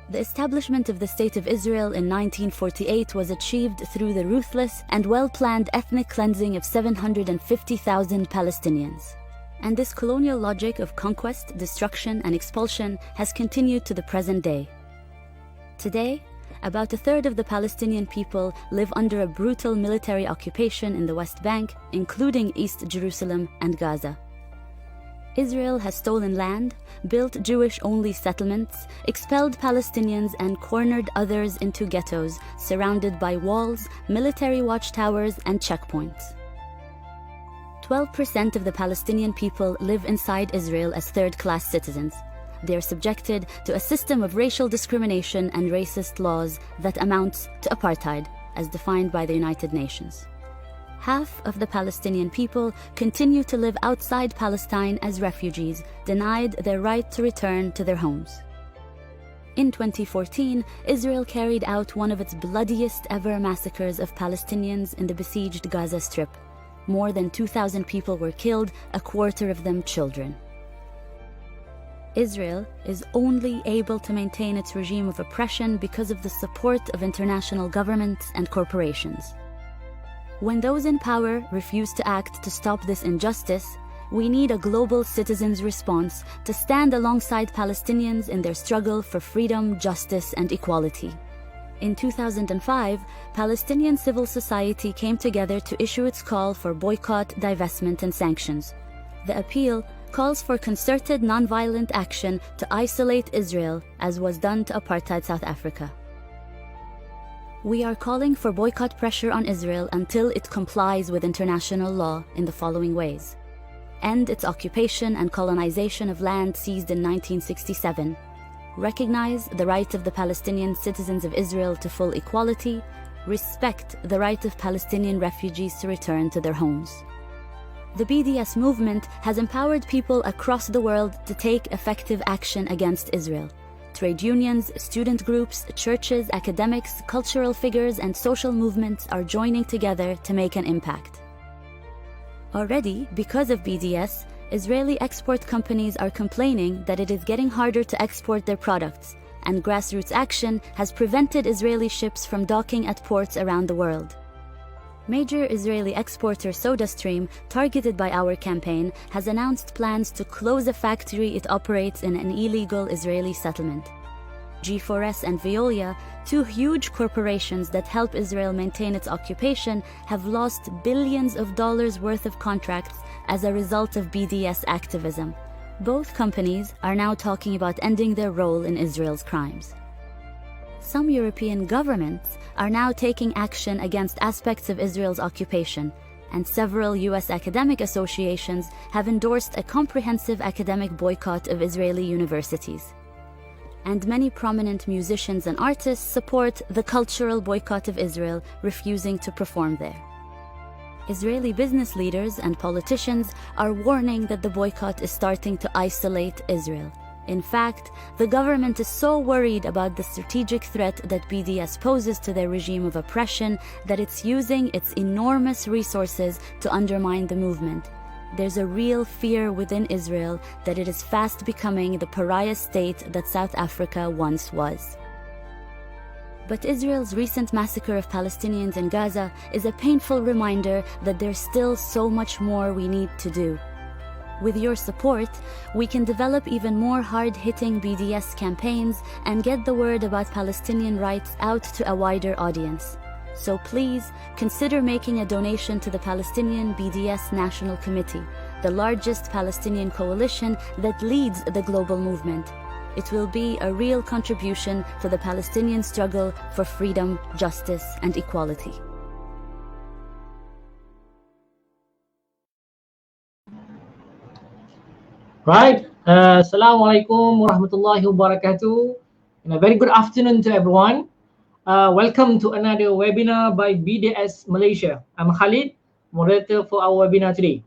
The establishment of the State of Israel in 1948 was achieved through the ruthless and well-planned ethnic cleansing of 750,000 Palestinians. And this colonial logic of conquest, destruction, and expulsion has continued to the present day. Today, about a third of the Palestinian people live under a brutal military occupation in the West Bank, including East Jerusalem and Gaza. Israel has stolen land, built Jewish-only settlements, expelled Palestinians, and cornered others into ghettos surrounded by walls, military watchtowers, and checkpoints. 12% of the Palestinian people live inside Israel as third-class citizens. They are subjected to a system of racial discrimination and racist laws that amounts to apartheid, as defined by the United Nations. Half of the Palestinian people continue to live outside Palestine as refugees, denied their right to return to their homes. In 2014, Israel carried out one of its bloodiest ever massacres of Palestinians in the besieged Gaza Strip. More than 2,000 people were killed, a quarter of them children. Israel is only able to maintain its regime of oppression because of the support of international governments and corporations. When those in power refuse to act to stop this injustice, we need a global citizens' response to stand alongside Palestinians in their struggle for freedom, justice, and equality. In 2005, Palestinian civil society came together to issue its call for boycott, divestment, and sanctions. The appeal calls for concerted nonviolent action to isolate Israel, as was done to apartheid South Africa. We are calling for boycott pressure on Israel until it complies with international law in the following ways: end its occupation and colonization of land seized in 1967, recognize the right of the Palestinian citizens of Israel to full equality, respect the right of Palestinian refugees to return to their homes. The BDS movement has empowered people across the world to take effective action against Israel. Trade unions, student groups, churches, academics, cultural figures, and social movements are joining together to make an impact. Already, because of BDS, Israeli export companies are complaining that it is getting harder to export their products, and grassroots action has prevented Israeli ships from docking at ports around the world. Major Israeli exporter SodaStream, targeted by our campaign, has announced plans to close a factory it operates in an illegal Israeli settlement. G4S and Veolia, two huge corporations that help Israel maintain its occupation, have lost billions of dollars worth of contracts as a result of BDS activism. Both companies are now talking about ending their role in Israel's crimes. Some European governments are now taking action against aspects of Israel's occupation, and several US academic associations have endorsed a comprehensive academic boycott of Israeli universities. And many prominent musicians and artists support the cultural boycott of Israel, refusing to perform there. Israeli business leaders and politicians are warning that the boycott is starting to isolate Israel. In fact, the government is so worried about the strategic threat that BDS poses to their regime of oppression that it's using its enormous resources to undermine the movement. There's a real fear within Israel that it is fast becoming the pariah state that South Africa once was. But Israel's recent massacre of Palestinians in Gaza is a painful reminder that there's still so much more we need to do. With your support, we can develop even more hard-hitting BDS campaigns and get the word about Palestinian rights out to a wider audience. So please, consider making a donation to the Palestinian BDS National Committee, the largest Palestinian coalition that leads the global movement. It will be a real contribution to the Palestinian struggle for freedom, justice, and equality. Right. Assalamualaikum warahmatullahi wabarakatuh. And a very good afternoon to everyone. Welcome to another webinar by BDS Malaysia. I'm Khalid, moderator for our webinar today.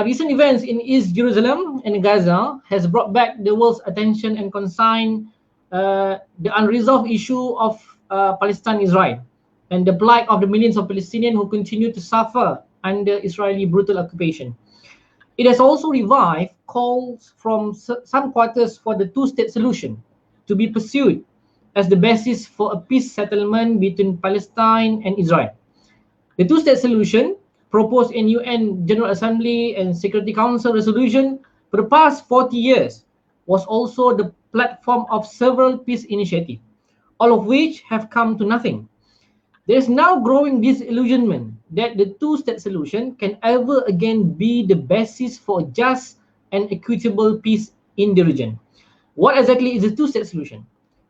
Recent events in East Jerusalem and Gaza has brought back the world's attention and consigned the unresolved issue of Palestine-Israel and the plight of the millions of Palestinians who continue to suffer under Israeli brutal occupation. It has also revived calls from some quarters for the two-state solution, to be pursued as the basis for a peace settlement between Palestine and Israel. The two-state solution proposed in UN General Assembly and Security Council resolution for the past 40 years was also the platform of several peace initiatives, all of which have come to nothing. There is now growing disillusionment that the two-state solution can ever again be the basis for just and equitable peace in the region. What exactly is the two-state solution?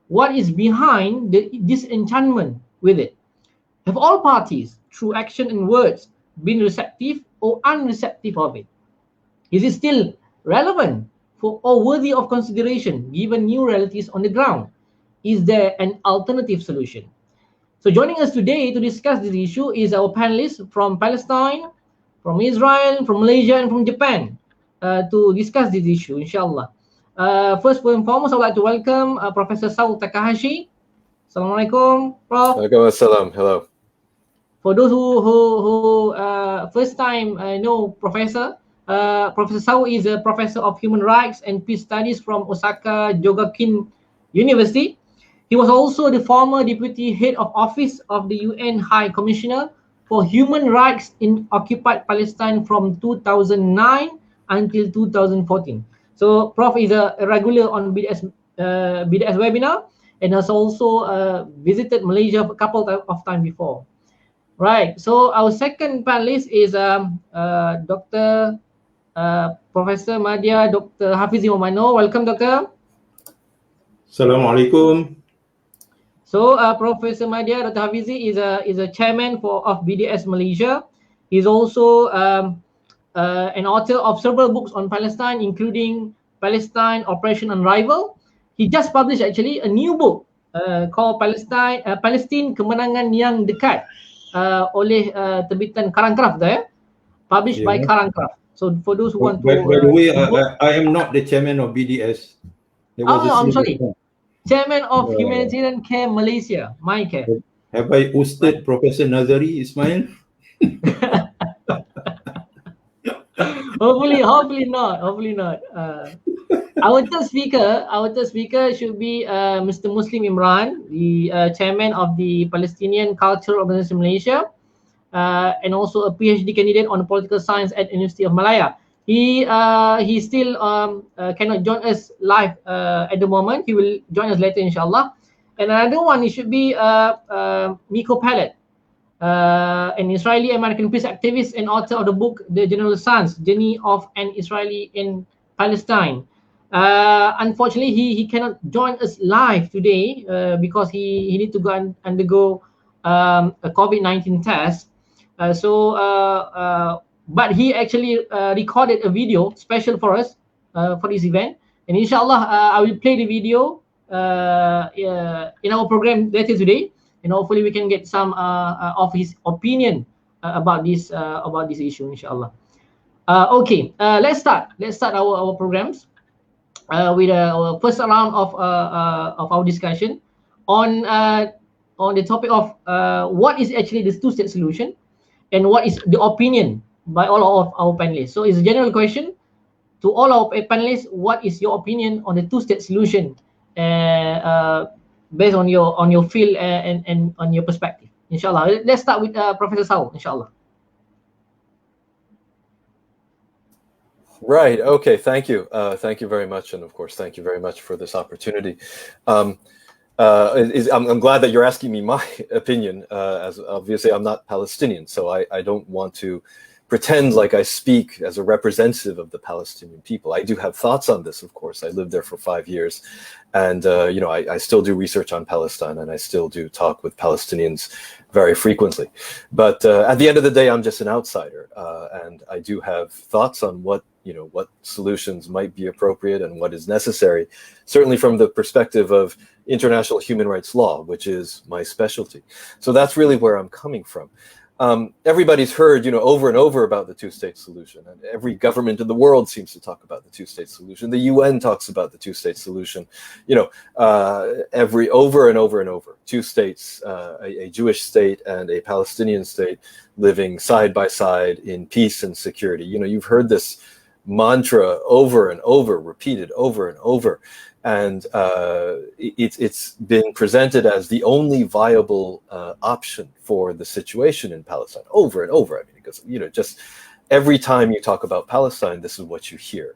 What is behind the disenchantment with it? Have all parties, through action and words, been receptive or unreceptive of it? Is it still relevant or worthy of consideration given new realities on the ground? Is there an alternative solution? So joining us today to discuss this issue is our panelists from Palestine, from Israel, from Malaysia, and from Japan to discuss this issue, inshallah. First and foremost, I would like to welcome Professor Saul Takahashi. Assalamualaikum, Prof. Waalaikumsalam. Hello. For those who first time know Professor, Professor Saul is a professor of human rights and peace studies from Osaka Jogakin University. He was also the former deputy head of office of the UN High Commissioner for Human Rights in occupied Palestine from 2009 until 2014. So Prof is a regular on BDS webinar and has also visited Malaysia a couple of times before. Right, so our second panelist is Dr. Professor Madya, Dr. Hafidzi. Welcome, Doctor. Assalamualaikum. So Professor Madya, Dr. Hafidzi is a chairman of BDS Malaysia. He's also an author of several books on Palestine, including Palestine Operation Unrival. He just published actually a new book called Palestine Kemenangan Yang Dekat oleh terbitan Karangkraft there, published by Karangkraft. So for those who want to... By the way, I am not the chairman of BDS. I'm sorry. Chairman of Humanitarian Care Malaysia, MyCARE. Have I ousted Professor Nazari Ismail? Hopefully not. Our third speaker should be Mr. Muslim Imran, the chairman of the Palestinian Cultural Organization Malaysia, and also a PhD candidate on political science at University of Malaya. He still cannot join us live at the moment. He will join us later, inshallah. And another one, it should be Miko Peled, an Israeli-American peace activist and author of the book The General Sans, Journey of an Israeli in Palestine. Unfortunately, he cannot join us live today because he needs to go and undergo a COVID-19 test. But he actually recorded a video special for us for this event. And inshallah, I will play the video in our program later today. And hopefully we can get some of his opinion about this issue, inshallah. Okay, let's start our programs with our first round of our discussion on the topic of what is actually this two-state solution and what is the opinion by all of our panelists. So it's a general question to all our panelists. What is your opinion on the two-state solution based on your field and on your perspective? Inshallah. Let's start with Professor Saul, inshallah. Right. Okay. Thank you. Thank you very much. And of course, thank you very much for this opportunity. I'm glad that you're asking me my opinion, as obviously I'm not Palestinian, so I don't want to pretend like I speak as a representative of the Palestinian people. I do have thoughts on this, of course. I lived there for 5 years, and I still do research on Palestine, and I still do talk with Palestinians very frequently. But at the end of the day, I'm just an outsider, and I do have thoughts on what solutions might be appropriate and what is necessary, certainly from the perspective of international human rights law, which is my specialty. So that's really where I'm coming from. Everybody's heard, over and over about the two-state solution, and every government in the world seems to talk about the two-state solution. The UN talks about the two-state solution, over and over and over. Two states, a Jewish state and a Palestinian state living side by side in peace and security. You've heard this mantra over and over, repeated over and over. And it's been presented as the only viable option for the situation in Palestine over and over. I mean, because, just every time you talk about Palestine, this is what you hear.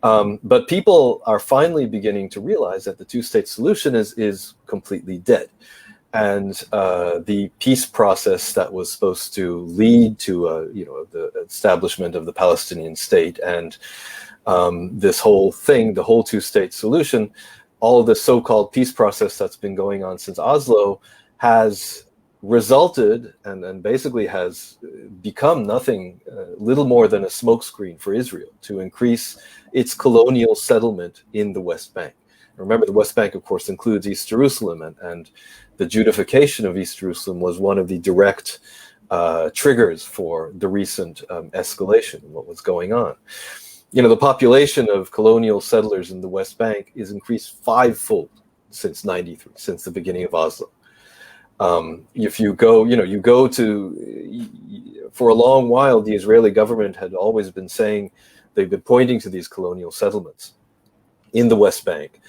But people are finally beginning to realize that the two-state solution is completely dead. And the peace process that was supposed to lead to, the establishment of the Palestinian state and this whole thing, the whole two-state solution, all of the so-called peace process that's been going on since Oslo has resulted and basically has become nothing, little more than a smokescreen for Israel to increase its colonial settlement in the West Bank. Remember, the West Bank, of course, includes East Jerusalem, and the Judification of East Jerusalem was one of the direct triggers for the recent escalation in what was going on. The population of colonial settlers in the West Bank is increased fivefold since '93, since the beginning of Oslo. If you go, you go to, for a long while, the Israeli government had always been saying, they've been pointing to these colonial settlements in the West Bank.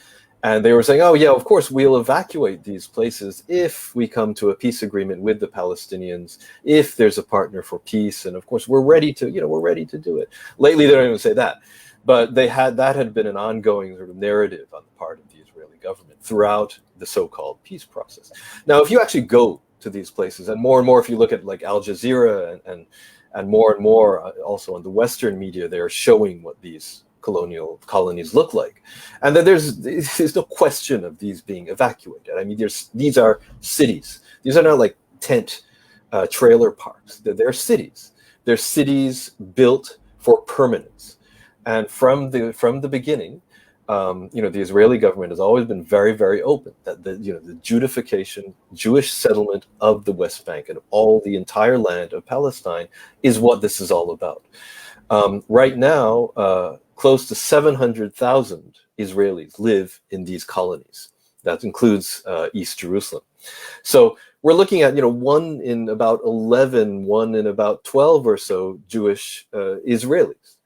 And they were saying, oh yeah, of course, we'll evacuate these places if we come to a peace agreement with the Palestinians, if there's a partner for peace. And of course, we're ready to do it. Lately, they don't even say that. But that had been an ongoing sort of narrative on the part of the Israeli government throughout the so-called peace process. Now, if you actually go to these places, and more if you look at like Al Jazeera and more also on the Western media, they're showing what these colonial colonies look like, and then there's no question of these being evacuated. I mean, these are cities. These are not like tent trailer parks. They're cities. They're cities built for permanence. And from the beginning, the Israeli government has always been very, very open that the Judification, Jewish settlement of the West Bank and all the entire land of Palestine is what this is all about. Right now, close to 700,000 Israelis live in these colonies. That includes East Jerusalem. So we're looking at, one in about 11, one in about 12 or so Jewish Israelis.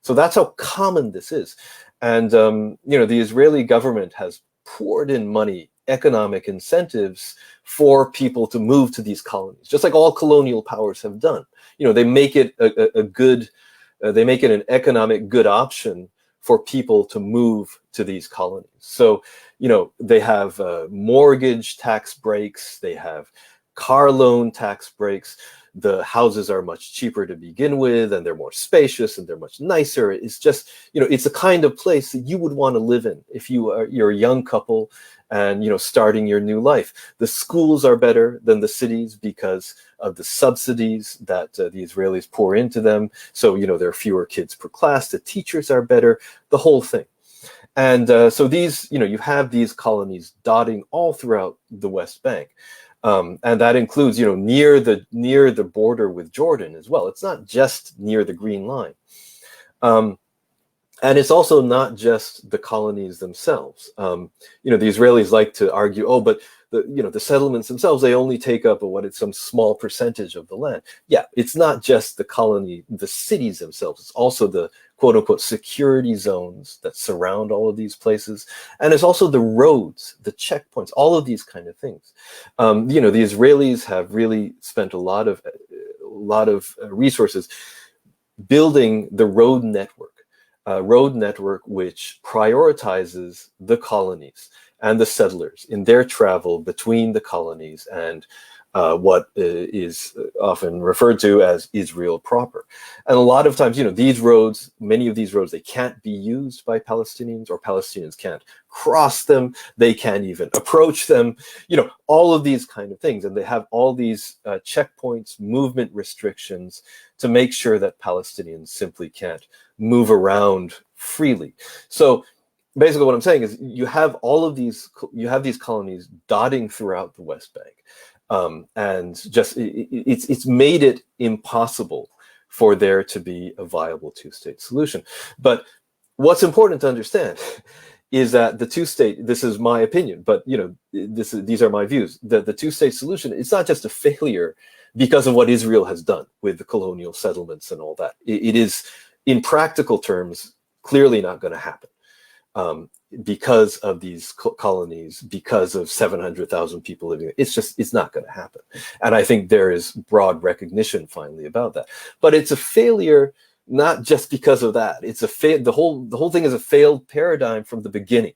So that's how common this is. And, the Israeli government has poured in money, economic incentives for people to move to these colonies, just like all colonial powers have done. They make it they make it an economic good option for people to move to these colonies. So, they have mortgage tax breaks, they have car loan tax breaks. The houses are much cheaper to begin with, and they're more spacious and they're much nicer. It's just, it's a kind of place that you would want to live in if you're a young couple and, starting your new life. The schools are better than the cities because of the subsidies that the Israelis pour into them. So, there are fewer kids per class. The teachers are better, the whole thing. And so these, you have these colonies dotting all throughout the West Bank. And that includes, near the border with Jordan as well. It's not just near the Green Line. And it's also not just the colonies themselves. The Israelis like to argue, but the settlements themselves, they only take up some small percentage of the land. Yeah, it's not just the cities themselves. It's also the quote unquote security zones that surround all of these places. And it's also the roads, the checkpoints, all of these kind of things. The Israelis have really spent a lot of resources building the road network which prioritizes the colonies and the settlers in their travel between the colonies and what is often referred to as Israel proper. And a lot of times, many of these roads, they can't be used by Palestinians, or Palestinians can't cross them. They can't even approach them, all of these kind of things. And they have all these checkpoints, movement restrictions to make sure that Palestinians simply can't move around freely. So basically what I'm saying is you have these colonies dotting throughout the West Bank. And just it's made it impossible for there to be a viable two-state solution. But what's important to understand is that the two-state, this is my opinion, but these are my views, that the two-state solution, it's not just a failure because of what Israel has done with the colonial settlements and all that. It in practical terms, clearly not going to happen. Because of these colonies, because of 700,000 people living, it's not going to happen. And I think there is broad recognition finally about that. But it's a failure, not just because of that. It's the whole thing is a failed paradigm from the beginning.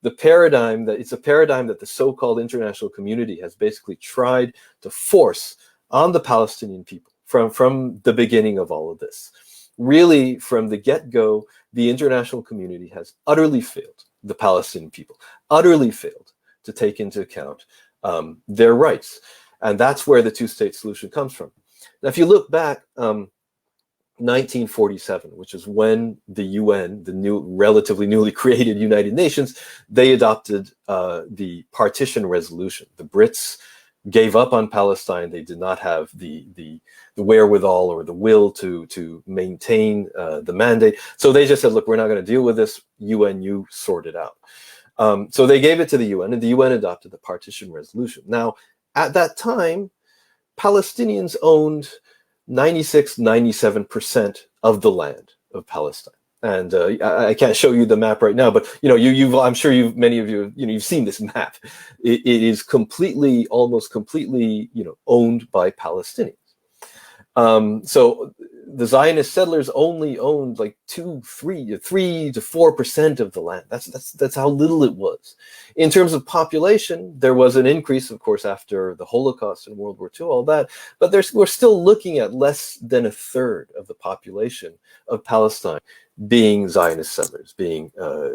It's a paradigm that the so-called international community has basically tried to force on the Palestinian people from the beginning of all of this. Really, from the get-go, the international community has utterly failed the Palestinian people, utterly failed to take into account their rights. And that's where the two-state solution comes from. Now, if you look back, 1947, which is when the UN, the relatively newly created United Nations, they adopted the partition resolution. The Brits gave up on Palestine. They did not have the wherewithal or the will to maintain the mandate. So they just said, look, we're not going to deal with this. UN, you sort it out. So they gave it to the UN, and the UN adopted the partition resolution. Now, at that time, Palestinians owned 97% of the land of Palestine. And I can't show you the map right now, but I'm sure many of you you've seen this map. It is almost completely owned by Palestinians. So the Zionist settlers only owned like 3 to 4% of the land. That's how little it was. In terms of population, there was an increase, of course, after the Holocaust and World War II, all that. But we're still looking at less than a third of the population of Palestine being Zionist settlers, being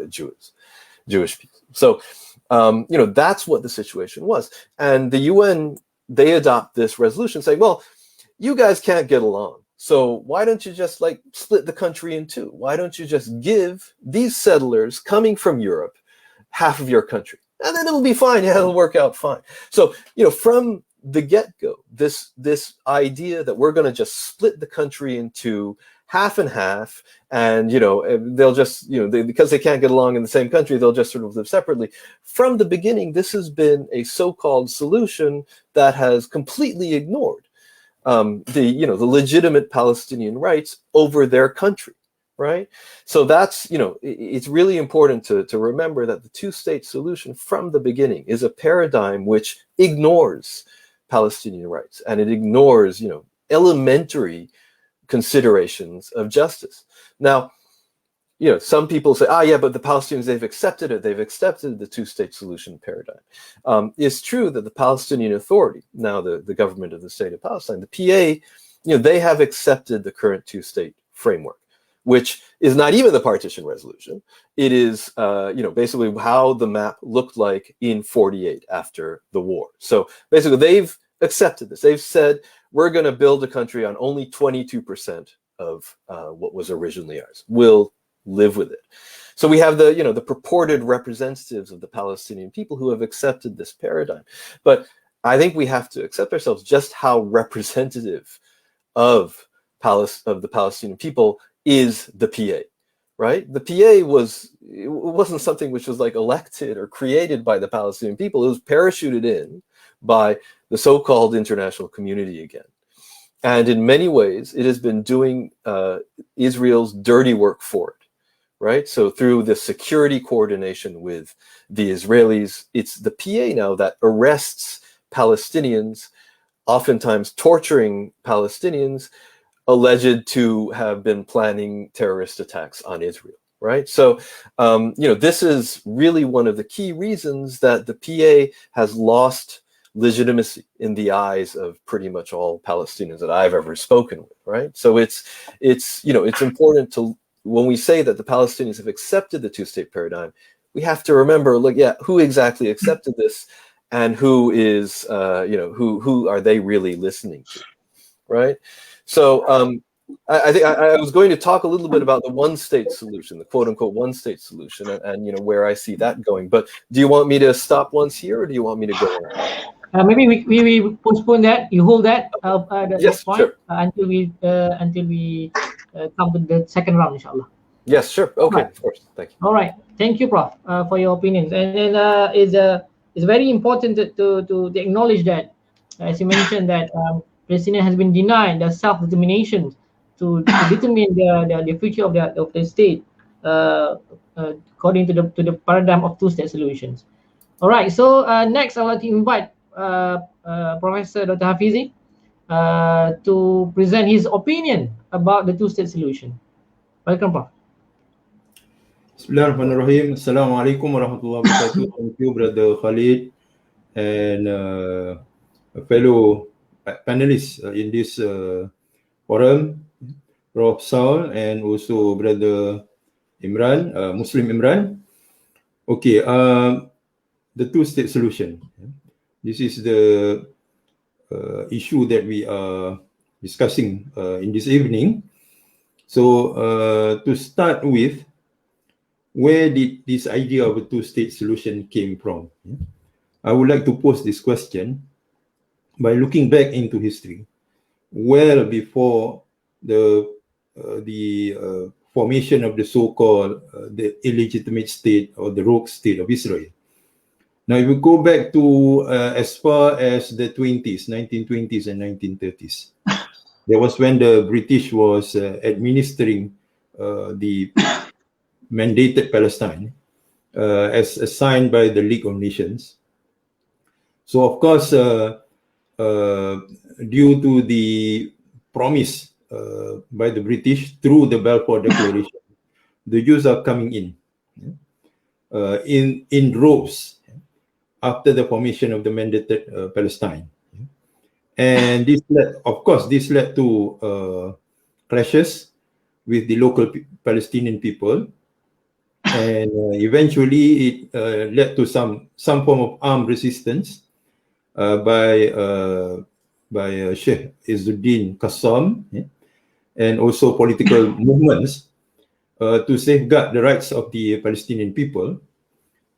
Jewish people. So, that's what the situation was. And the UN, they adopt this resolution saying, well, you guys can't get along. So why don't you just split the country in two? Why don't you just give these settlers coming from Europe half of your country? And then it'll be fine. Yeah, it'll work out fine. So, from the get-go, this idea that we're going to just split the country into half and half, and they'll just because they can't get along in the same country, they'll just sort of live separately. From the beginning, this has been a so-called solution that has completely ignored the legitimate Palestinian rights over their country, right? So that's it's really important to remember that the two-state solution from the beginning is a paradigm which ignores Palestinian rights, and it ignores elementary considerations of justice. Now, some people say, yeah, but the Palestinians, they've accepted it. They've accepted the two-state solution paradigm. It's true that the Palestinian Authority, now the government of the state of Palestine, the PA, they have accepted the current two-state framework, which is not even the partition resolution. It is, basically how the map looked like in 48 after the war. So basically, they've accepted this. They've said, we're going to build a country on only 22% of what was originally ours. We'll live with it. So we have the purported representatives of the Palestinian people who have accepted this paradigm. But I think we have to accept ourselves just how representative of the Palestinian people is the PA, right? The PA wasn't something which was elected or created by the Palestinian people. It was parachuted in by the so-called international community again. And in many ways, it has been doing Israel's dirty work for it, right? So through the security coordination with the Israelis, it's the PA now that arrests Palestinians, oftentimes torturing Palestinians, alleged to have been planning terrorist attacks on Israel, right? So, this is really one of the key reasons that the PA has lost legitimacy in the eyes of pretty much all Palestinians that I've ever spoken with, right? So it's important to, when we say that the Palestinians have accepted the two-state paradigm, we have to remember, who exactly accepted this, and who is, who are they really listening to, right? So I think I was going to talk a little bit about the one-state solution, the quote-unquote one-state solution, and where I see that going. But do you want me to stop once here, or do you want me to go on? Maybe we postpone that. You hold that Yes, point, sure. Until we come to the second round, inshallah. Yes, sure. Okay, Right. Of course. Thank you. All right. Thank you, Prof, for your opinions. And then it's very important to acknowledge that, as you mentioned, that Palestine has been denied the self-determination determine the future of the state according to the paradigm of two-state solutions. All right. So next, I would like to invite Professor Dr. Hafidzi to present his opinion about the two-state solution. Welcome, Prof. Bismillahirrahmanirrahim. Assalamualaikum warahmatullahi wabarakatuh. Thank you, Brother Khalid, and fellow panelists in this forum, Prof. Saul, and also Brother Imran, Muslim Imran. Okay, the two-state solution. This is the issue that we are discussing in this evening. So to start with, where did this idea of a two-state solution came from? I would like to pose this question by looking back into history, well before the formation of the so-called the illegitimate state or the rogue state of Israel. Now, if we go back to as far as the 1920s and 1930s, that was when the British was administering the mandated Palestine as assigned by the League of Nations. So, of course, due to the promise by the British through the Balfour Declaration, the Jews are coming in droves after the formation of the mandated Palestine. And this led to clashes with the local Palestinian people, and eventually it led to some form of armed resistance by Sheikh Izzuddin Qassam, and also political movements to safeguard the rights of the Palestinian people.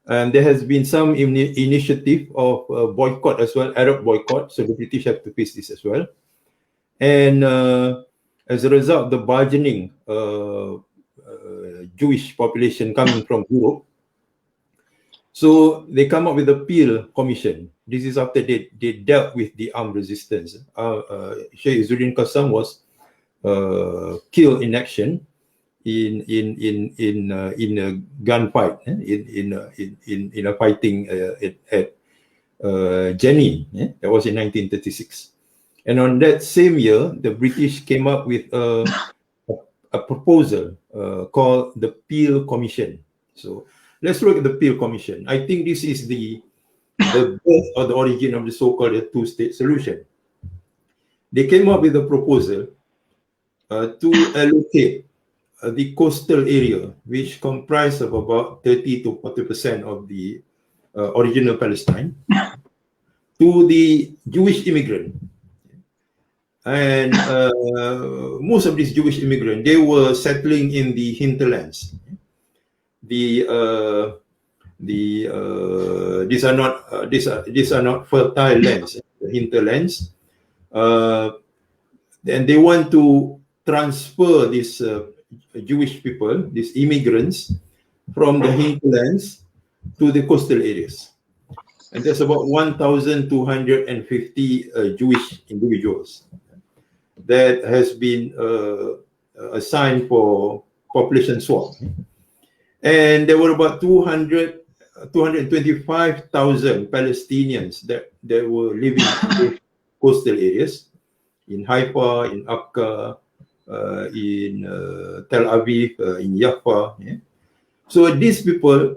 And there has been some initiative of boycott as well, Arab boycott, so the British have to face this as well. And as a result, the burgeoning Jewish population coming from Europe, so they come up with the Peel Commission. This is after they dealt with the armed resistance. Sheikh Izzuddin Qassam was killed in action in a gunfight, in a fighting at Jenin. That was in 1936. And on that same year, the British came up with a proposal called the Peel Commission. So let's look at the Peel Commission. I think this is the birth or the origin of the so-called two-state solution. They came up with a proposal to allocate the coastal area, which comprised of about 30 to 40% of the original Palestine, to the Jewish immigrant. And most of these Jewish immigrants, they were settling in the hinterlands. These are not fertile lands, the hinterlands. And they want to transfer these Jewish people, these immigrants, from the hinterlands to the coastal areas. And there's about 1,250 Jewish individuals that has been assigned for population swap. And there were about 225,000 Palestinians that were living in coastal areas, in Haifa, in Aqsa, in Tel Aviv, in Jaffa. So these people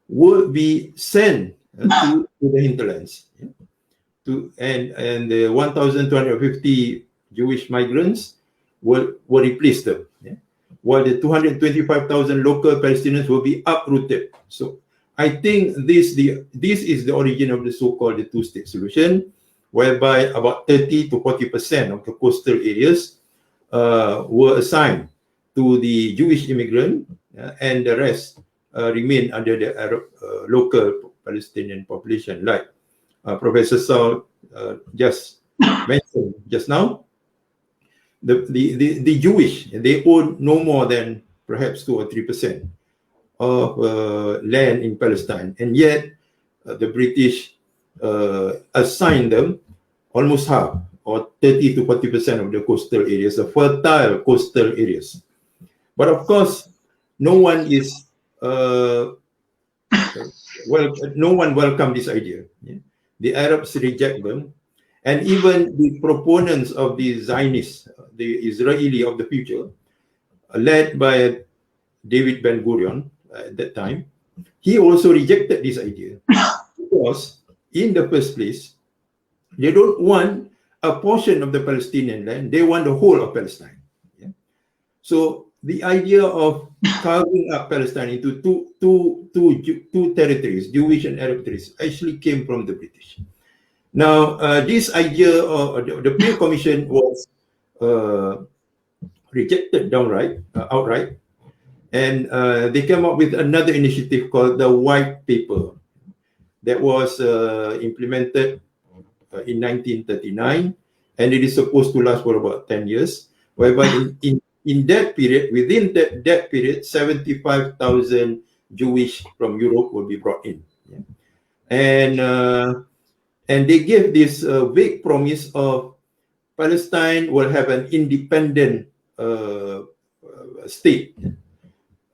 would be sent to the hinterlands. And the 1,250 Jewish migrants will replace them. While the 225,000 local Palestinians will be uprooted. So I think this is the origin of the so-called two-state solution, whereby about 30 to 40% of the coastal areas were assigned to the Jewish immigrant, and the rest remain under the Arab local Palestinian population, like Professor Saul just mentioned just now. The Jewish, they own no more than perhaps 2 or 3% of land in Palestine, and yet the British assigned them almost half or 30 to 40% of the coastal areas, the fertile coastal areas. But of course, no one welcomed this idea. The Arabs reject them, and even the proponents of the Zionists, the Israeli of the future, led by David Ben-Gurion at that time, he also rejected this idea because, in the first place, they don't want a portion of the Palestinian land; they want the whole of Palestine. So the idea of carving up Palestine into two territories, Jewish and Arab territories, actually came from the British. Now, this idea of the Peel Commission was rejected outright, and they came up with another initiative called the White Paper that was implemented in 1939, and it is supposed to last for about 10 years, whereby in that period, within that period, 75,000 Jewish from Europe will be brought in. And they gave this vague promise of Palestine will have an independent state.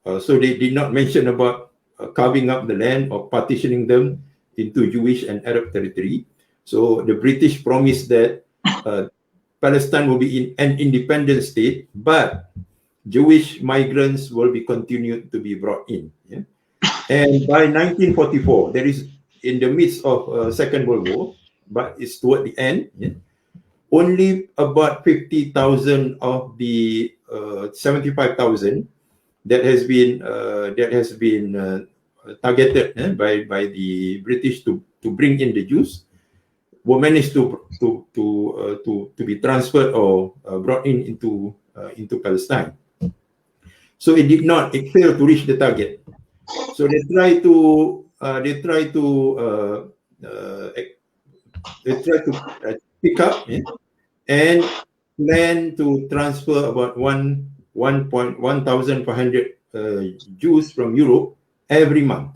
So they did not mention about carving up the land or partitioning them into Jewish and Arab territory. So the British promised that Palestine will be in an independent state, but Jewish migrants will be continued to be brought in. And by 1944, there is, in the midst of Second World War, but it's toward the end, only about 50,000 of the 75,000 that has been targeted by the British to bring in the Jews were managed to be transferred or brought in into Palestine. So it failed to reach the target. So they try to pick up and plan to transfer about 1,500 Jews from Europe every month.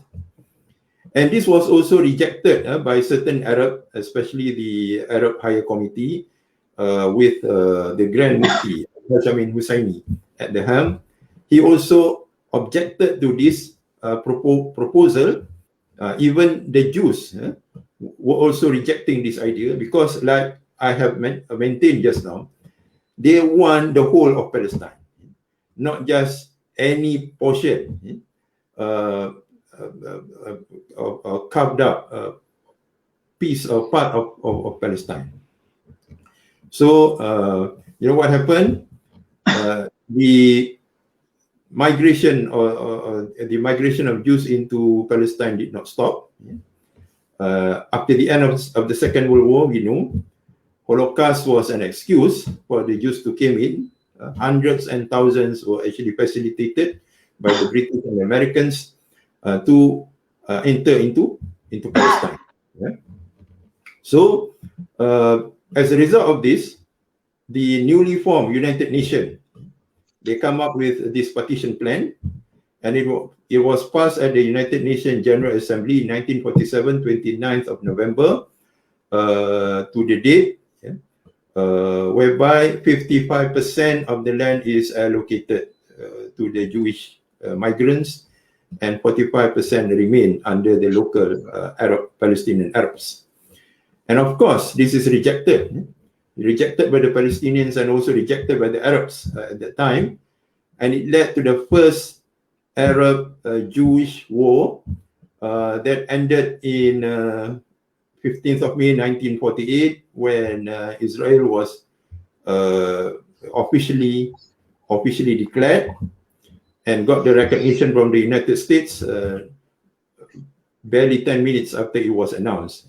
And this was also rejected by certain Arab, especially the Arab Higher Committee, with the Grand Mufti, Benjamin Husseini, at the helm. He also objected to this proposal. Even the Jews were also rejecting this idea because, like I have maintained just now, they want the whole of Palestine, not just any portion. Carved up piece or part of Palestine. So, you know what happened? The migration or the migration of Jews into Palestine did not stop. After the end of the Second World War, we know Holocaust was an excuse for the Jews to come in. Hundreds and thousands were actually facilitated by the British and Americans to enter into Palestine. So, as a result of this, the newly formed United Nations, they come up with this partition plan, and it was passed at the United Nations General Assembly in 1947, 29th of November, to the date, whereby 55% of the land is allocated to the Jewish migrants, and 45% remain under the local Palestinian Arabs. And of course, this is rejected by the Palestinians and also rejected by the Arabs at that time. And it led to the first Arab-Jewish war that ended in 15th of May 1948, when Israel was officially declared and got the recognition from the United States barely 10 minutes after it was announced.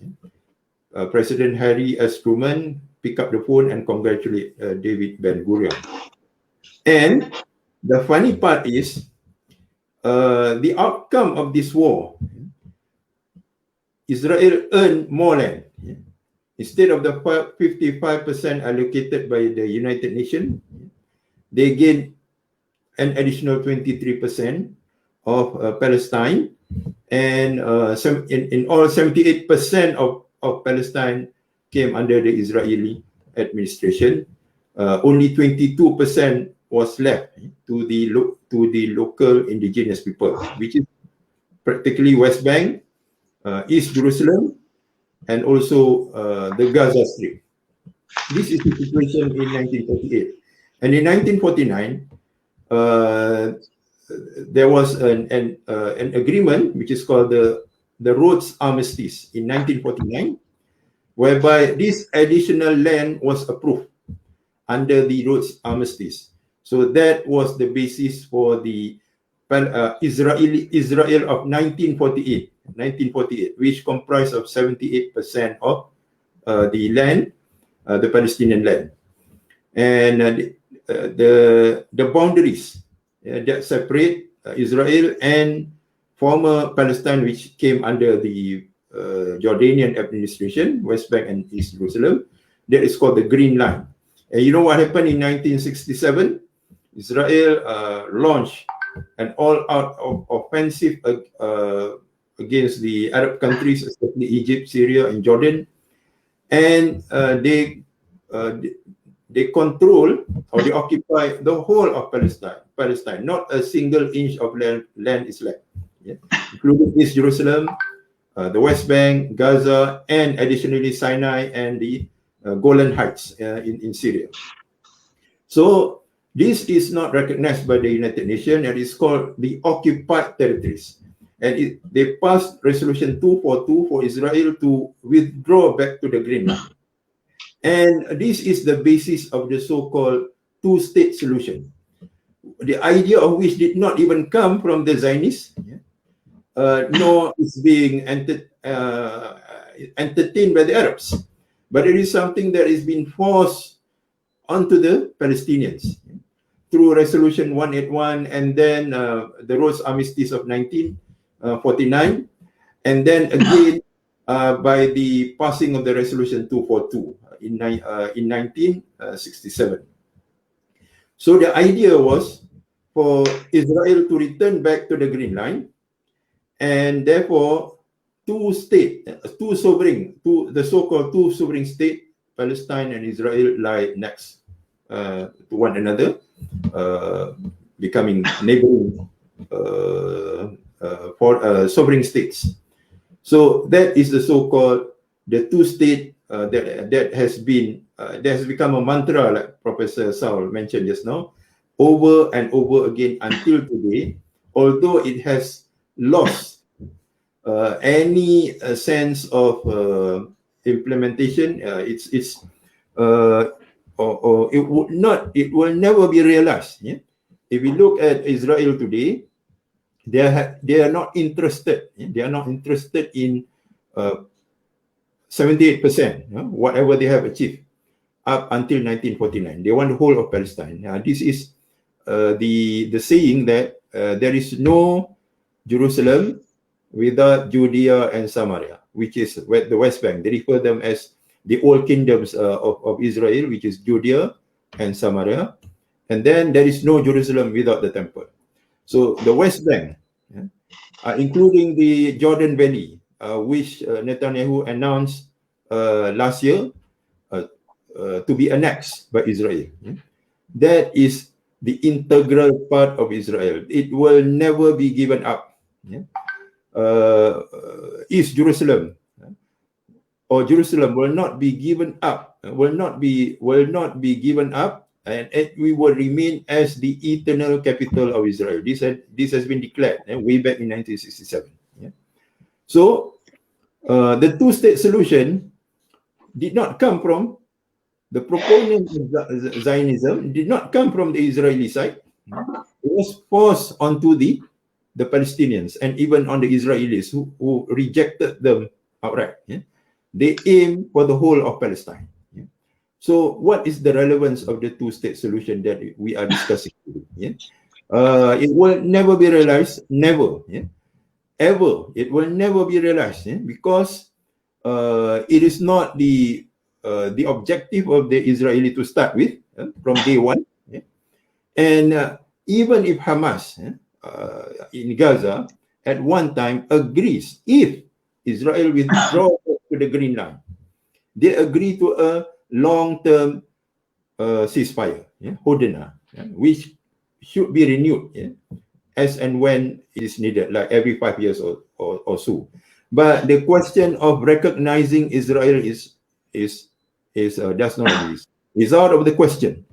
President Harry S. Truman picked up the phone and congratulated David Ben-Gurion. And the funny part is, the outcome of this war, Israel earned more land. Instead of the 55% allocated by the United Nations, they gained an additional 23% of Palestine, and in all 78% of Palestine came under the Israeli administration, only 22% was left to the local indigenous people, which is practically West Bank, East Jerusalem, and also the Gaza Strip. This is the situation in 1948. And in 1949, there was an agreement which is called the Rhodes Armistice in 1949, whereby this additional land was approved under the Rhodes Armistice. So that was the basis for the Israel of 1948, which comprised of 78% of the land, the Palestinian land, and the boundaries that separate Israel and former Palestine, which came under the Jordanian administration, West Bank and East Jerusalem, that is called the Green Line. And you know what happened in 1967? Israel launched an all-out offensive against the Arab countries, especially Egypt, Syria, and Jordan, and they control or they occupy the whole of Palestine. Not a single inch of land is left, including East Jerusalem, the West Bank, Gaza, and additionally Sinai and the Golan Heights in Syria. So this is not recognized by the United Nations, and it's called the occupied territories. And they passed Resolution 242 for Israel to withdraw back to the Green Line. And this is the basis of the so-called two-state solution, the idea of which did not even come from the Zionists, nor is being entertained by the Arabs. But it is something that is being forced onto the Palestinians through Resolution 181, and then the Rhodes Armistice of 1949, and then again by the passing of the Resolution 242 in 1967. So the idea was for Israel to return back to the Green Line, and therefore the so-called two sovereign state, Palestine and Israel, lie next to one another, becoming neighboring sovereign states. So that is the so-called the two-state that has become a mantra, like Professor Saul mentioned just now, over and over again until today, although it has lost any sense of implementation. It will never be realized. If we look at Israel today, they are not interested. They are not interested in 78%, whatever they have achieved up until 1949. They want the whole of Palestine. This is the saying that there is no Jerusalem without Judea and Samaria, which is the West Bank. They refer them as the old kingdoms of Israel, which is Judea and Samaria. And then there is no Jerusalem without the temple. So the West Bank, including the Jordan Valley, which Netanyahu announced last year to be annexed by Israel. That is the integral part of Israel. It will never be given up. East Jerusalem or Jerusalem will not be given up. Will not be given up, and we will remain as the eternal capital of Israel. This has been declared way back in 1967. So the two-state solution did not come from the proponents of Zionism, did not come from the Israeli side. It was forced onto the Palestinians and even on the Israelis who rejected them outright. They aim for the whole of Palestine. So what is the relevance of the two-state solution that we are discussing today? It will never be realized, never. Ever. It will never be realized because it is not the objective of the Israeli to start with from day one. And even if Hamas in Gaza at one time agrees, if Israel withdraws to the Green Line, they agree to a long-term ceasefire, Hodana, which should be renewed as and when it is needed, like every 5 years or so. But the question of recognizing Israel does not exist. Is out of the question,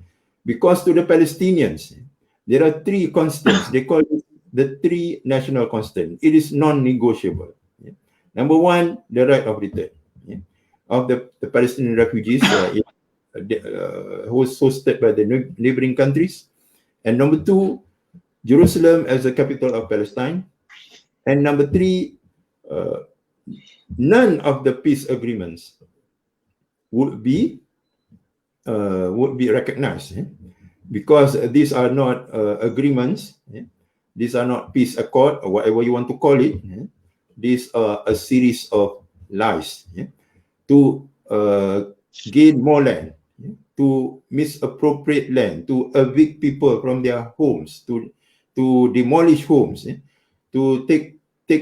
because to the Palestinians there are three constants. They call it the three national constants. It is non-negotiable. Number one, the right of return of the Palestinian refugees hosted by the neighboring countries. And number two, Jerusalem as the capital of Palestine. And number three, none of the peace agreements would be recognized because these are not agreements. These are not peace accord or whatever you want to call it. These are a series of lies to gain more land, to misappropriate land, to evict people from their homes, to demolish homes, to take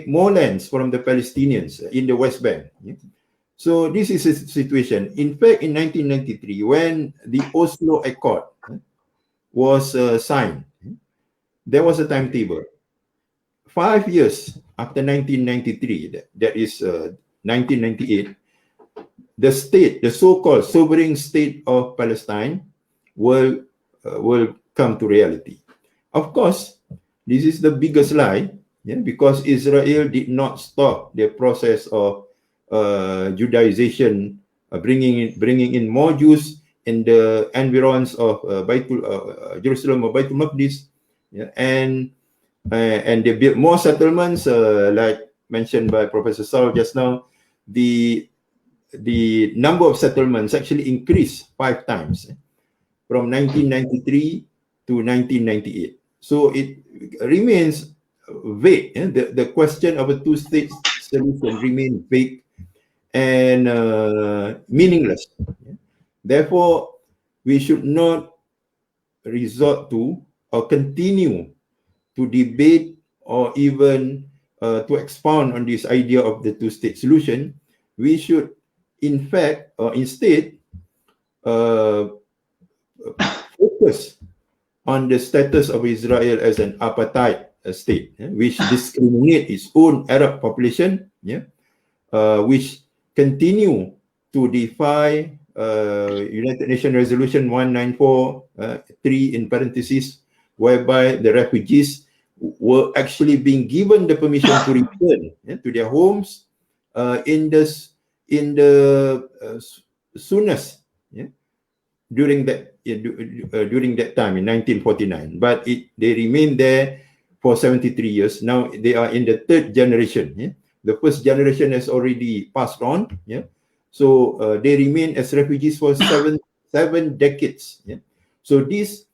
more lands from the Palestinians in the West Bank. So this is a situation. In fact, in 1993, when the Oslo Accord was signed, there was a timetable. 5 years after 1993, that is 1998, the state, the so-called sovereign state of Palestine, will come to reality. Of course, this is the biggest lie, because Israel did not stop the process of Judaization, bringing in more Jews in the environs of Jerusalem or Baitul Maqdis, and they built more settlements, like mentioned by Professor Saul just now. The number of settlements actually increased 5 times from 1993 to 1998. So it remains vague. The question of a two-state solution remains vague and meaningless. Therefore, we should not resort to or continue to debate or even to expound on this idea of the two-state solution. We should, in fact, or instead, focus on the status of Israel as an apartheid state, which discriminates its own Arab population, which continue to defy United Nations Resolution 1943 in parentheses, whereby the refugees were actually being given the permission to return to their homes in the soonest during that time in 1949. But they remained there for 73 years. Now they are in the 3rd generation. The first generation has already passed on. So they remain as refugees for seven decades. So this,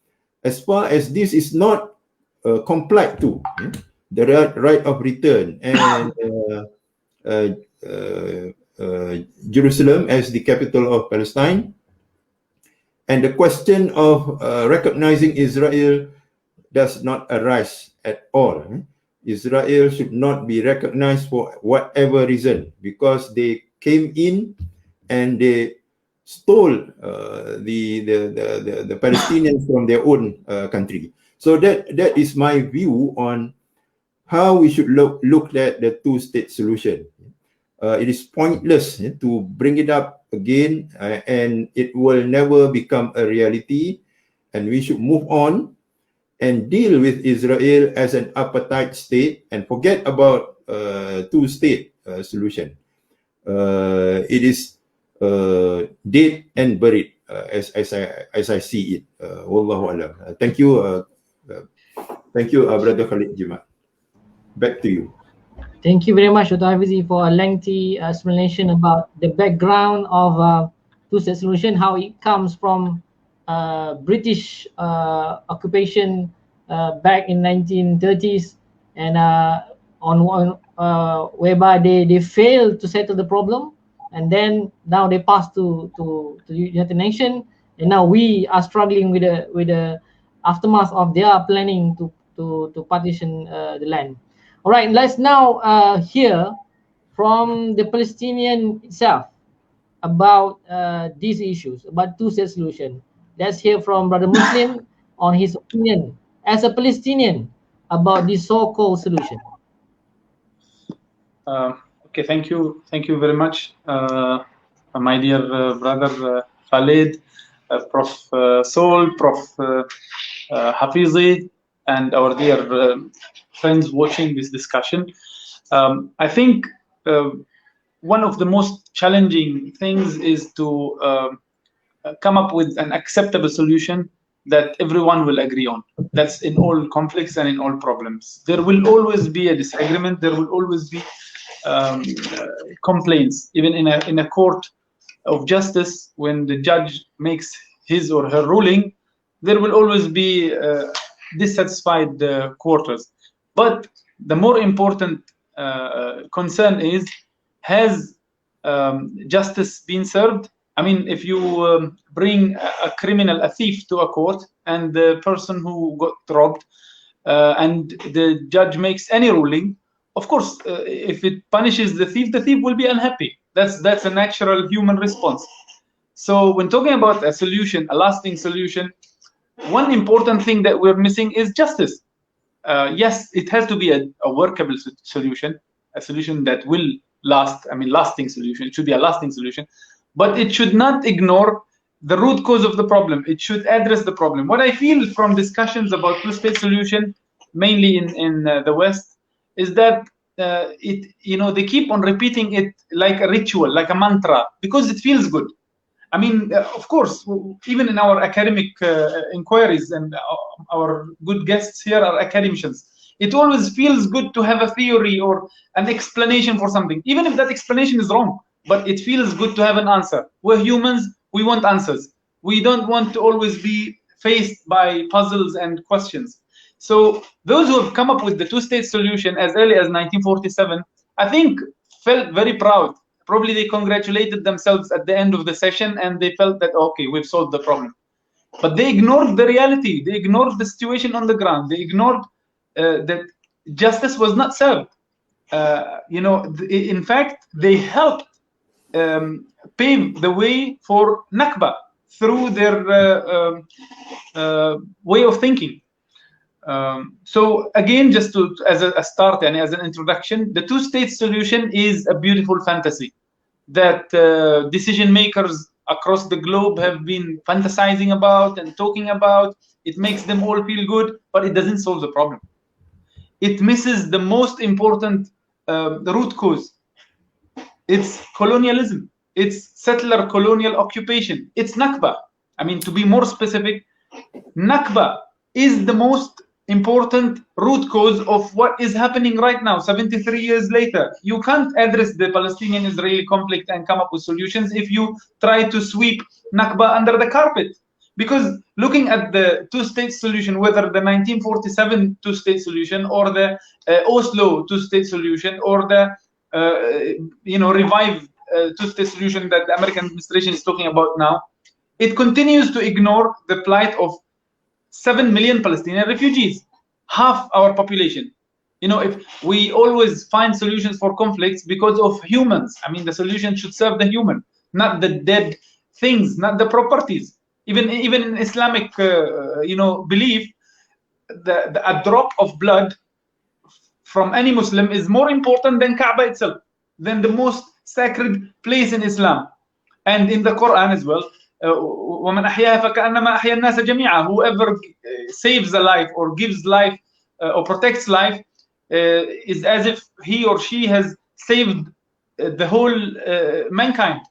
as far as this is not complied to, the right of return and Jerusalem as the capital of Palestine, and the question of recognizing Israel does not arise at all. Israel should not be recognized for whatever reason, because they came in and they stole the Palestinians from their own country. So that is my view on how we should look at the two-state solution. It is pointless to bring it up again, and it will never become a reality, and we should move on and deal with Israel as an apartheid state and forget about two-state solution. It is dead and buried as I see it. Wallahu alam. Thank you, Brother Khalid Jimat. Back to you. Thank you very much, Dr. Hafidzi, for a lengthy explanation about the background of two-state solution, how it comes from British occupation back in 1930s, and whereby they failed to settle the problem, and then now they passed to United Nations, and now we are struggling with the aftermath of their planning to partition the land. All right, let's now hear from the Palestinian itself. about these issues, about two-state solution. Let's hear from Brother Muslim on his opinion as a Palestinian about this so-called solution. Okay, thank you very much, my dear brother Khalid, Prof. Saul, Prof. Hafidzi, and our dear friends watching this discussion. I think one of the most challenging things is to come up with an acceptable solution that everyone will agree on. That's in all conflicts and in all problems. There will always be a disagreement. There will always be complaints. Even in a court of justice, when the judge makes his or her ruling, there will always be dissatisfied quarters. But the more important concern is, has justice been served? I mean, if you bring a criminal, a thief, to a court, and the person who got robbed, and the judge makes any ruling, of course, if it punishes the thief will be unhappy. That's a natural human response. So when talking about a solution, a lasting solution, one important thing that we're missing is justice. Yes, it has to be a workable solution, a solution that will last. I mean, lasting solution. It should be a lasting solution, but it should not ignore the root cause of the problem. It should address the problem. What I feel from discussions about two-state solution, mainly in the West, is that they keep on repeating it like a ritual, like a mantra, because it feels good. I mean, of course, even in our academic inquiries, and our good guests here are academicians, it always feels good to have a theory or an explanation for something, even if that explanation is wrong. But it feels good to have an answer. We're humans, we want answers. We don't want to always be faced by puzzles and questions. So those who have come up with the two-state solution as early as 1947, I think felt very proud. Probably they congratulated themselves at the end of the session, and they felt that, okay, we've solved the problem. But they ignored the reality. They ignored the situation on the ground. They ignored that justice was not served. In fact, they helped pave the way for Nakba through their way of thinking. So again, just as a start and as an introduction, the two-state solution is a beautiful fantasy that decision makers across the globe have been fantasizing about and talking about. It makes them all feel good, but it doesn't solve the problem. It misses the most important the root cause. It's colonialism. It's settler colonial occupation. It's Nakba. I mean, to be more specific, Nakba is the most important root cause of what is happening right now, 73 years later. You can't address the Palestinian-Israeli conflict and come up with solutions if you try to sweep Nakba under the carpet. Because looking at the two-state solution, whether the 1947 two-state solution or the Oslo two-state solution or the revived two-state solution that the American administration is talking about now, it continues to ignore the plight of 7 million Palestinian refugees, half our population. If we always find solutions for conflicts because of humans, I mean, the solution should serve the human, not the dead things, not the properties. Even in Islamic, belief, a drop of blood from any Muslim is more important than Kaaba itself, than the most sacred place in Islam. And in the Quran as well, وَمَنْ أَحْيَاهَا فَكَأَنَّمَا أَحْيَا النَّاسَ جَمِيعًا. Whoever saves a life or gives life or protects life is as if he or she has saved the whole mankind.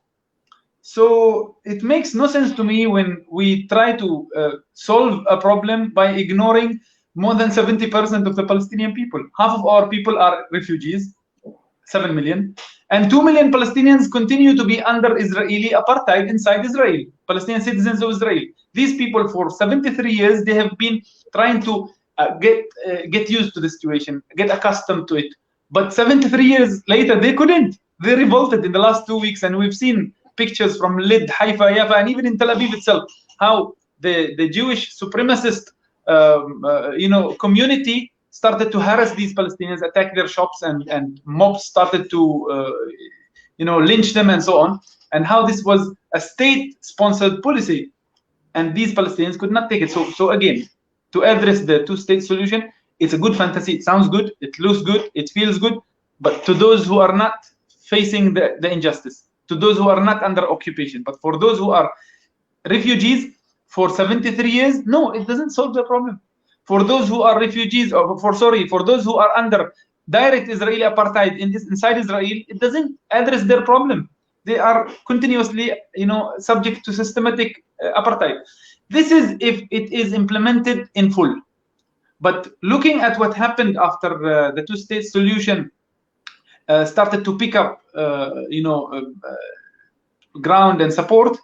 So it makes no sense to me when we try to solve a problem by ignoring more than 70% of the Palestinian people. Half of our people are refugees, 7 million, and 2 million Palestinians continue to be under Israeli apartheid inside Israel, Palestinian citizens of Israel. These people, for 73 years, they have been trying to get used to the situation, get accustomed to it. But 73 years later, they couldn't. They revolted in the last 2 weeks, and we've seen pictures from Lid, Haifa, Yafa, and even in Tel Aviv itself, how the Jewish supremacist community started to harass these Palestinians, attack their shops, and mobs started to lynch them and so on. and how this was a state-sponsored policy, and these Palestinians could not take it. So again, to address the two-state solution, it's a good fantasy. It sounds good. It looks good. It feels good. But to those who are not facing the injustice, to those who are not under occupation, but for those who are refugees for 73 years, no, it doesn't solve the problem. For those who are refugees, or for those who are under direct Israeli apartheid inside Israel, it doesn't address their problem. They are continuously, subject to systematic apartheid. This is if it is implemented in full. But looking at what happened after the two-state solution started to pick up, ground and support,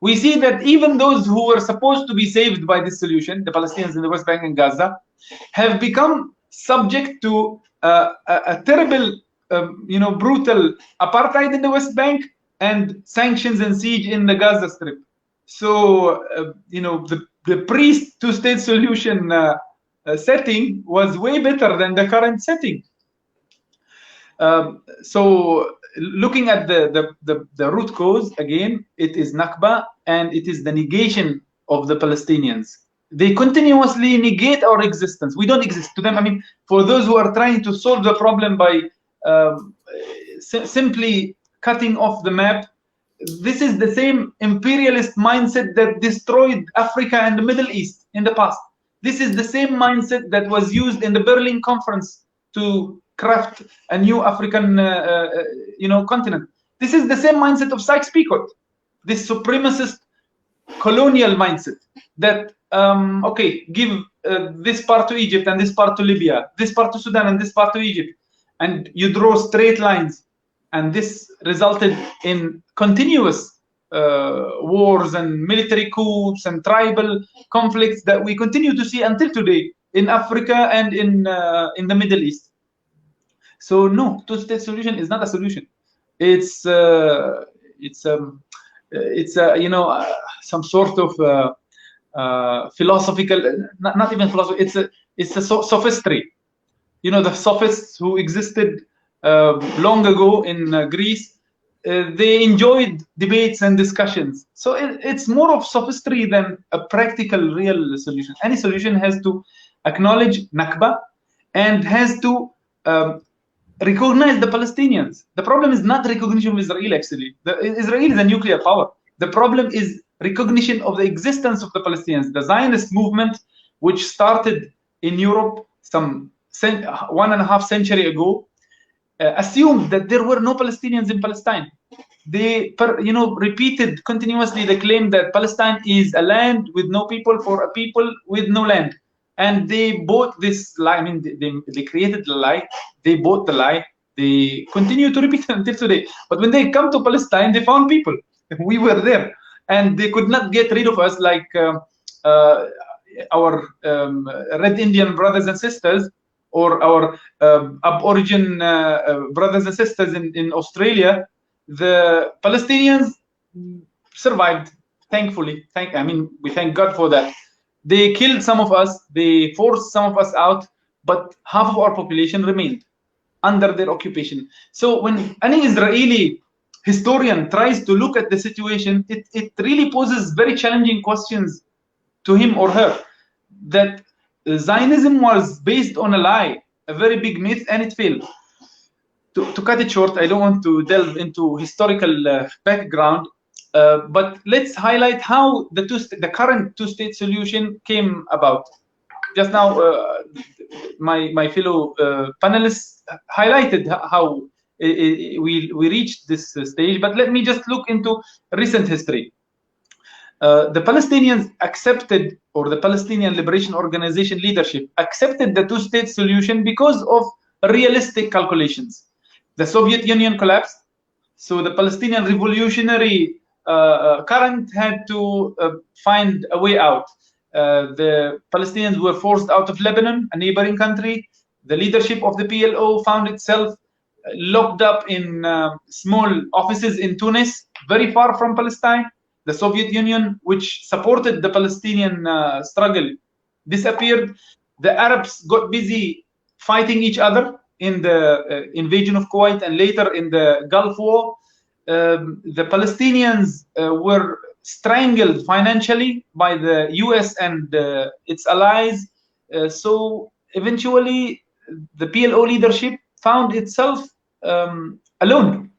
we see that even those who were supposed to be saved by this solution, the Palestinians in the West Bank and Gaza, have become subject to a terrible, brutal apartheid in the West Bank and sanctions and siege in the Gaza Strip. So, the pre-two-state solution setting was way better than the current setting. So looking at the root cause, again, it is Nakba, and it is the negation of the Palestinians. They continuously negate our existence. We don't exist to them. I mean, for those who are trying to solve the problem by simply cutting off the map, this is the same imperialist mindset that destroyed Africa and the Middle East in the past. This is the same mindset that was used in the Berlin Conference to craft a new African, continent. This is the same mindset of Sykes-Picot, this supremacist colonial mindset that, give this part to Egypt and this part to Libya, this part to Sudan and this part to Egypt, and you draw straight lines. And this resulted in continuous wars and military coups and tribal conflicts that we continue to see until today in Africa and in the Middle East. So no, two-state solution is not a solution. It's some sort of philosophical, not even philosophy. It's a sophistry. The sophists who existed long ago in Greece, they enjoyed debates and discussions. So it's more of sophistry than a practical, real solution. Any solution has to acknowledge Nakba and has to recognize the Palestinians. The problem is not recognition of Israel, actually. Israel is a nuclear power. The problem is recognition of the existence of the Palestinians. The Zionist movement, which started in Europe some 1.5 centuries ago, assumed that there were no Palestinians in Palestine. They, repeated continuously the claim that Palestine is a land with no people for a people with no land. And they bought this lie. I mean, they created the lie. They bought the lie. They continue to repeat it until today. But when they come to Palestine, they found people. We were there, and they could not get rid of us like our Red Indian brothers and sisters, or our Aborigine brothers and sisters in Australia. The Palestinians survived, thankfully. We thank God for that. They killed some of us, they forced some of us out, but half of our population remained under their occupation. So when any Israeli historian tries to look at the situation, it really poses very challenging questions to him or her. That Zionism was based on a lie, a very big myth, and it failed. To cut it short, I don't want to delve into historical background, but let's highlight how the current two-state solution came about. Just now, my fellow panelists highlighted how we reached this stage, but let me just look into recent history. The Palestinians accepted, or the Palestinian Liberation Organization leadership accepted the two-state solution because of realistic calculations. The Soviet Union collapsed, so the Palestinian revolutionary current had to find a way out. The Palestinians were forced out of Lebanon, a neighboring country. The leadership of the PLO found itself locked up in small offices in Tunis, very far from Palestine. The Soviet Union, which supported the Palestinian struggle, disappeared. The Arabs got busy fighting each other in the invasion of Kuwait and later in the Gulf War. the Palestinians were strangled financially by the US and its allies. So eventually, the PLO leadership found itself alone.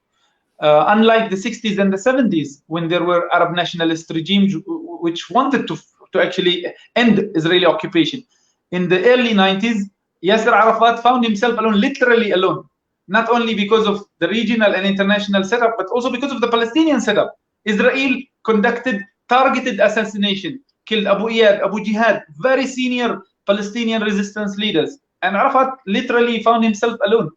Unlike the 60s and the 70s, when there were Arab nationalist regimes which wanted to actually end Israeli occupation. In the early 90s, Yasser Arafat found himself alone, literally alone, not only because of the regional and international setup, but also because of the Palestinian setup. Israel conducted targeted assassination, killed Abu Iyad, Abu Jihad, very senior Palestinian resistance leaders. And Arafat literally found himself alone.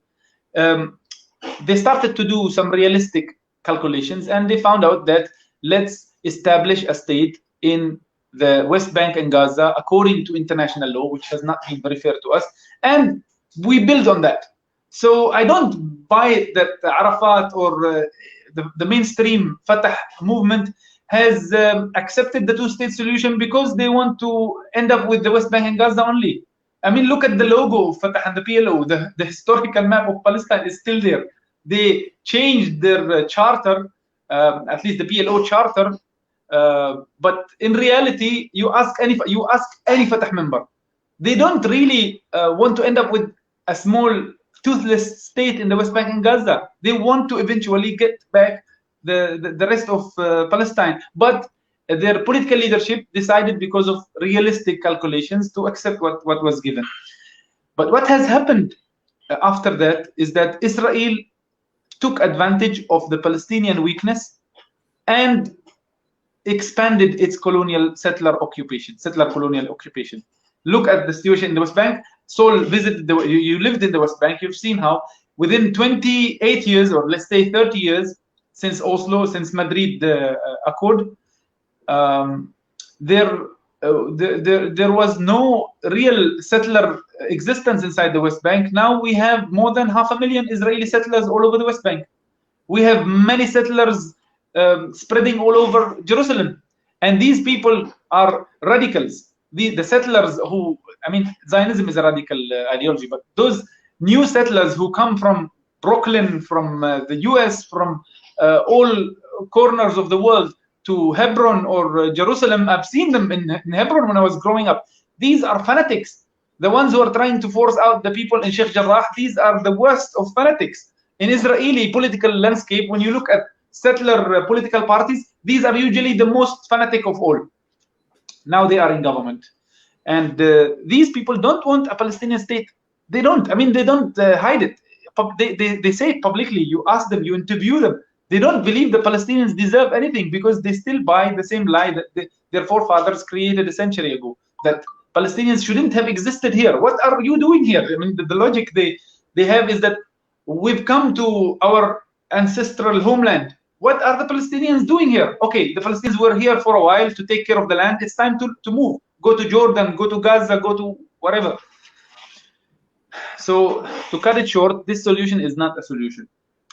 They started to do some realistic calculations, and they found out that let's establish a state in the West Bank and Gaza according to international law, which has not been very fair to us, and we build on that. So I don't buy that Arafat or the mainstream Fatah movement has accepted the two-state solution because they want to end up with the West Bank and Gaza only. I mean, look at the logo of Fatah and the PLO. The historical map of Palestine is still there. They changed their charter, at least the PLO charter, but in reality, you ask any Fatah member, they don't really want to end up with a small toothless state in the West Bank and Gaza. They want to eventually get back the rest of Palestine, but their political leadership decided, because of realistic calculations, to accept what was given. But what has happened after that is that Israel took advantage of the Palestinian weakness and expanded its colonial colonial occupation. Look at the situation in the West Bank. Saul visited you lived in the West Bank. You've seen how within 28 years, or let's say 30 years, since Oslo, since Madrid Accord, there was no real settler existence inside the West Bank. Now we have more than 500,000 Israeli settlers all over the West Bank. We have many settlers spreading all over Jerusalem, and these people are radicals. The settlers who, I mean, Zionism is a radical ideology, but those new settlers who come from Brooklyn, from the US, from all corners of the world to Hebron or Jerusalem. I've seen them in Hebron when I was growing up. These are fanatics. The ones who are trying to force out the people in Sheikh Jarrah, these are the worst of fanatics. In Israeli political landscape, when you look at settler political parties, these are usually the most fanatic of all. Now they are in government. And these people don't want a Palestinian state. They don't. I mean, they don't hide it. They say it publicly. You ask them, you interview them. They don't believe the Palestinians deserve anything, because they still buy the same lie that their forefathers created a century ago, that Palestinians shouldn't have existed here. What are you doing here? I mean, the logic they have is that we've come to our ancestral homeland. What are the Palestinians doing here? Okay, the Palestinians were here for a while to take care of the land. It's time to move. Go to Jordan, go to Gaza, go to wherever. So to cut it short, this solution is not a solution.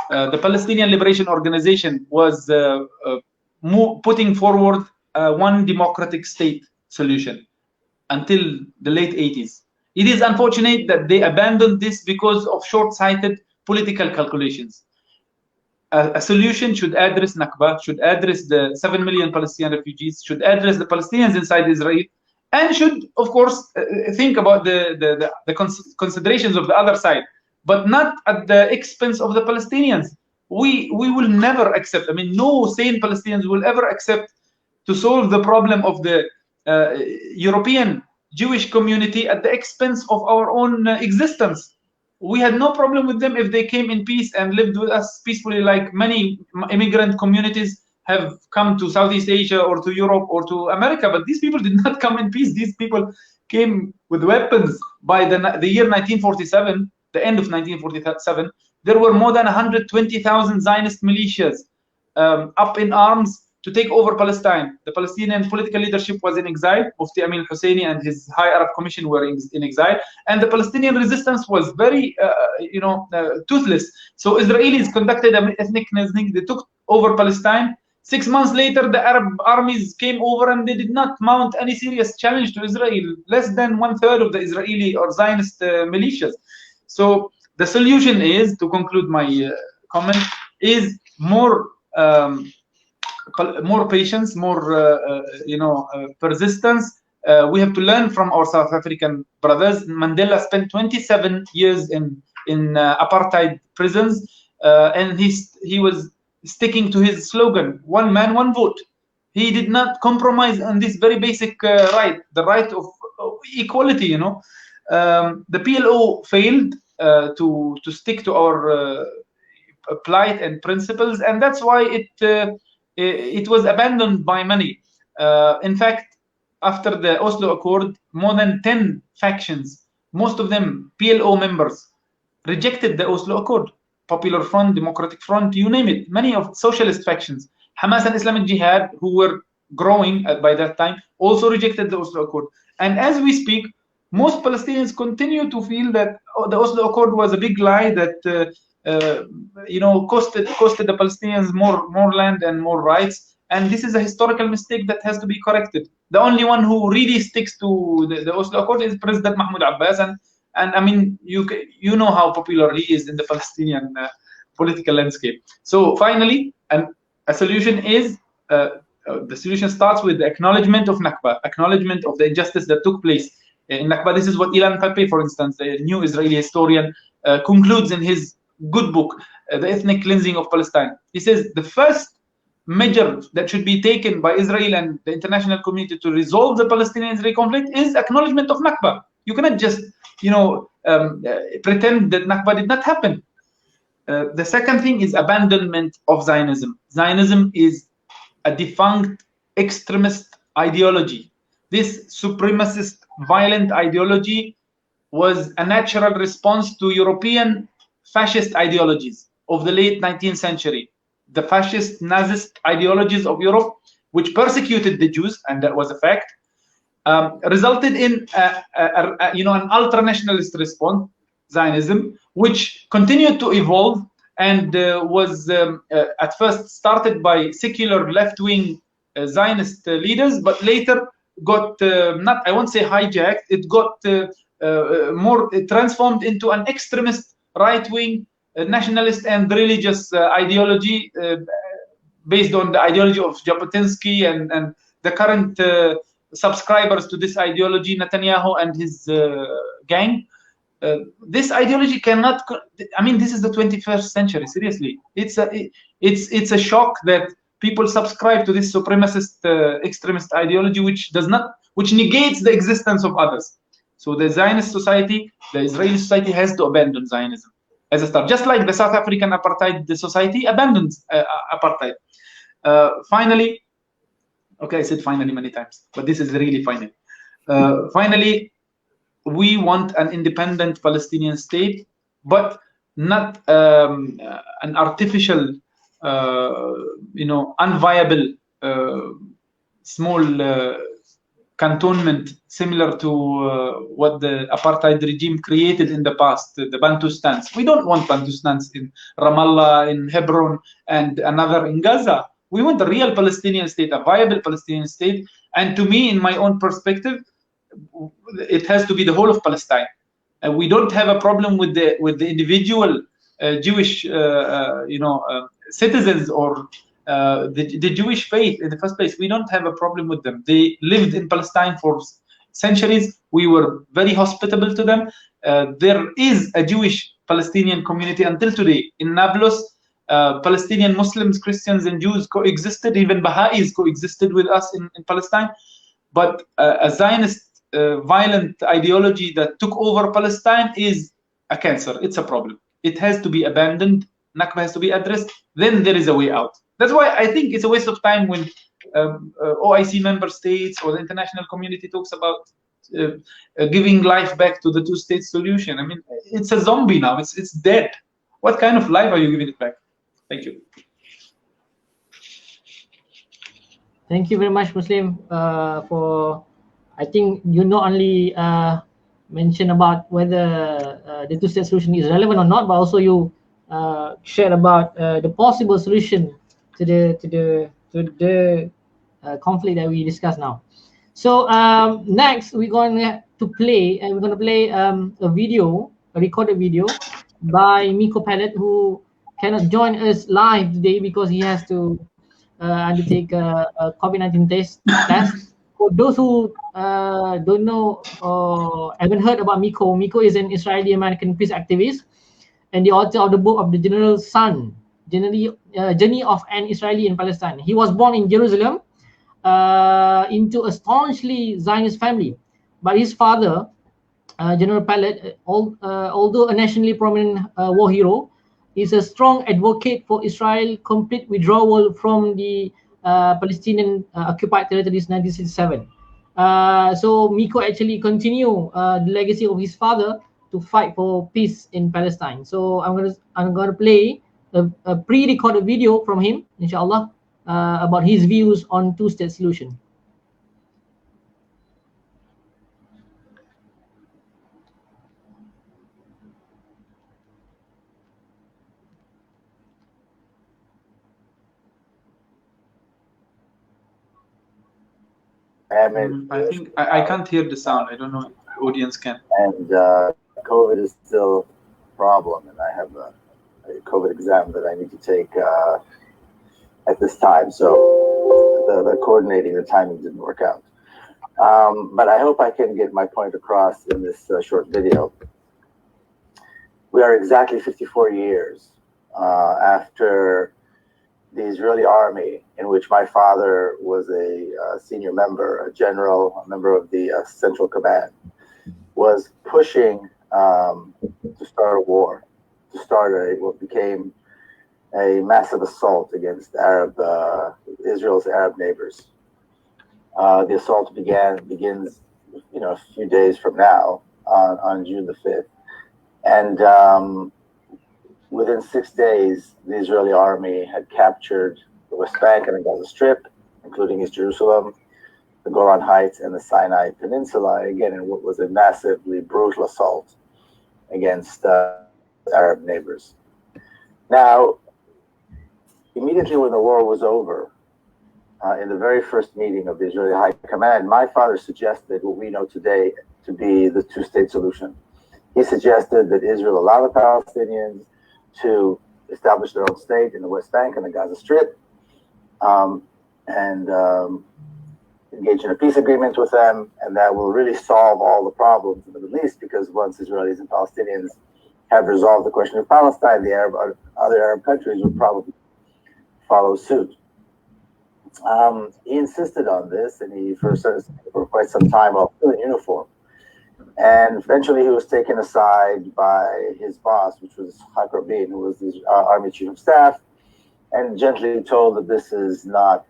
The Palestinian Liberation Organization was putting forward one democratic state solution until the late 80s. It is unfortunate that they abandoned this because of short-sighted political calculations. A solution should address Nakba, should address the 7 million Palestinian refugees, should address the Palestinians inside Israel, and should, of course, think about the considerations of the other side, but not at the expense of the Palestinians. We will never accept, I mean, no sane Palestinians will ever accept to solve the problem of the European Jewish community at the expense of our own existence. We had no problem with them if they came in peace and lived with us peacefully, like many immigrant communities have come to Southeast Asia or to Europe or to America. But these people did not come in peace. These people came with weapons. By the year 1947, the end of 1947, there were more than 120,000 Zionist militias up in arms to take over Palestine. The Palestinian political leadership was in exile. Mufti Amin al-Husseini and his High Arab Commission were in exile. And the Palestinian resistance was very, toothless. So Israelis conducted an ethnic cleansing. They took over Palestine. 6 months later, the Arab armies came over and they did not mount any serious challenge to Israel. Less than 1/3 of the Israeli or Zionist militias. So the solution is, to conclude my comment, is more more patience, more persistence. We have to learn from our South African brothers. Mandela spent 27 years in apartheid prisons, and he was sticking to his slogan, one man, one vote. He did not compromise on this very basic right, the right of equality. The PLO failed to stick to our plight and principles, and that's why it was abandoned by many. In fact, after the Oslo Accord, more than 10 factions, most of them PLO members, rejected the Oslo Accord. Popular Front, Democratic Front, you name it. Many of socialist factions, Hamas and Islamic Jihad, who were growing by that time, also rejected the Oslo Accord. And as we speak, most Palestinians continue to feel that the Oslo Accord was a big lie that costed the Palestinians more land and more rights. And this is a historical mistake that has to be corrected. The only one who really sticks to the Oslo Accord is President Mahmoud Abbas, and I mean, you know how popular he is in the Palestinian political landscape. So finally, a solution is the solution starts with the acknowledgement of Nakba, acknowledgement of the injustice that took place in Nakba. This is what Ilan Pape, for instance, the new Israeli historian, concludes in his good book, The Ethnic Cleansing of Palestine. He says the first measure that should be taken by Israel and the international community to resolve the Palestinian-Israeli conflict is acknowledgement of Nakba. You cannot just pretend that Nakba did not happen. The second thing is abandonment of Zionism. Zionism is a defunct extremist ideology. This supremacist violent ideology was a natural response to European fascist ideologies of the late 19th century. The fascist Nazist ideologies of Europe, which persecuted the Jews, and that was a fact, resulted in an ultra-nationalist response, Zionism, which continued to evolve and was at first started by secular left-wing Zionist leaders, but later got I won't say hijacked, it got more transformed into an extremist right-wing nationalist and religious ideology based on the ideology of Jabotinsky and the current subscribers to this ideology, Netanyahu and his gang. This ideology cannot. I mean, this is the 21st century. Seriously, it's a shock that people subscribe to this supremacist extremist ideology, which negates the existence of others. So the Zionist society, the Israeli society, has to abandon Zionism as a start, just like the South African apartheid society abandons apartheid. Finally, okay, I said finally many times, but this is really final. Finally, we want an independent Palestinian state, but not an artificial, unviable small cantonment similar to what the apartheid regime created in the past, the Bantustans. We don't want Bantustans in Ramallah, in Hebron, and another in Gaza. We want a real Palestinian state, a viable Palestinian state. And to me, in my own perspective, it has to be the whole of Palestine. We don't have a problem with the individual Jewish, citizens or the Jewish faith in the first place. We don't have a problem with them. They lived in Palestine for centuries. We were very hospitable to them. There is a Jewish Palestinian community until today in Nablus. Palestinian Muslims, Christians, and Jews coexisted. Even Baha'is coexisted with us in Palestine. But a Zionist violent ideology that took over Palestine is a cancer. It's a problem. It has to be abandoned. Nakba has to be addressed. Then there is a way out. That's why I think it's a waste of time when OIC member states or the international community talks about giving life back to the two-state solution. I mean, it's a zombie now. It's dead. What kind of life are you giving it back? Thank you. Thank you very much, Muslim, for, I think you not only mentioned about whether the two-state solution is relevant or not, but also you shared about the possible solution to the conflict that we discussed now. So next we're going to play a video, a recorded video by Miko Peled, who cannot join us live today because he has to undertake a COVID-19 test. For those who don't know or haven't heard about Miko, Miko is an Israeli-American peace activist and the author of the book of the General's Son, Journey of an Israeli in Palestine. He was born in Jerusalem into a staunchly Zionist family, but his father, General Peled, although a nationally prominent war hero, is a strong advocate for Israel's complete withdrawal from the Palestinian occupied territories 1967. So Miko actually continue the legacy of his father to fight for peace in Palestine. So I'm gonna play a pre-recorded video from him, inshallah, about his views on two-state solution. I think I can't hear the sound. I don't know if the audience can. And COVID is still a problem, and I have a COVID exam that I need to take at this time. So the coordinating, the timing didn't work out. But I hope I can get my point across in this short video. We are exactly 54 years after the Israeli army, in which my father was a senior member, a general, a member of the Central Command, was pushing to start a war, to start what became a massive assault against Israel's Arab neighbors. The assault begins, a few days from now, on June the 5th, and within 6 days, the Israeli army had captured the West Bank and the Gaza Strip, including East Jerusalem, the Golan Heights, and the Sinai Peninsula, again, in what was a massively brutal assault against Arab neighbors. Now, immediately when the war was over, in the very first meeting of the Israeli High Command, my father suggested what we know today to be the two-state solution. He suggested that Israel allow the Palestinians to establish their own state in the West Bank and the Gaza Strip, and engage in a peace agreement with them, and that will really solve all the problems in the Middle East, because once Israelis and Palestinians have resolved the question of Palestine, the other Arab countries would probably follow suit. He insisted on this, and he for quite some time while still in uniform. And eventually he was taken aside by his boss, which was Hak Rabin, who was the Army Chief of Staff, and gently told that this is not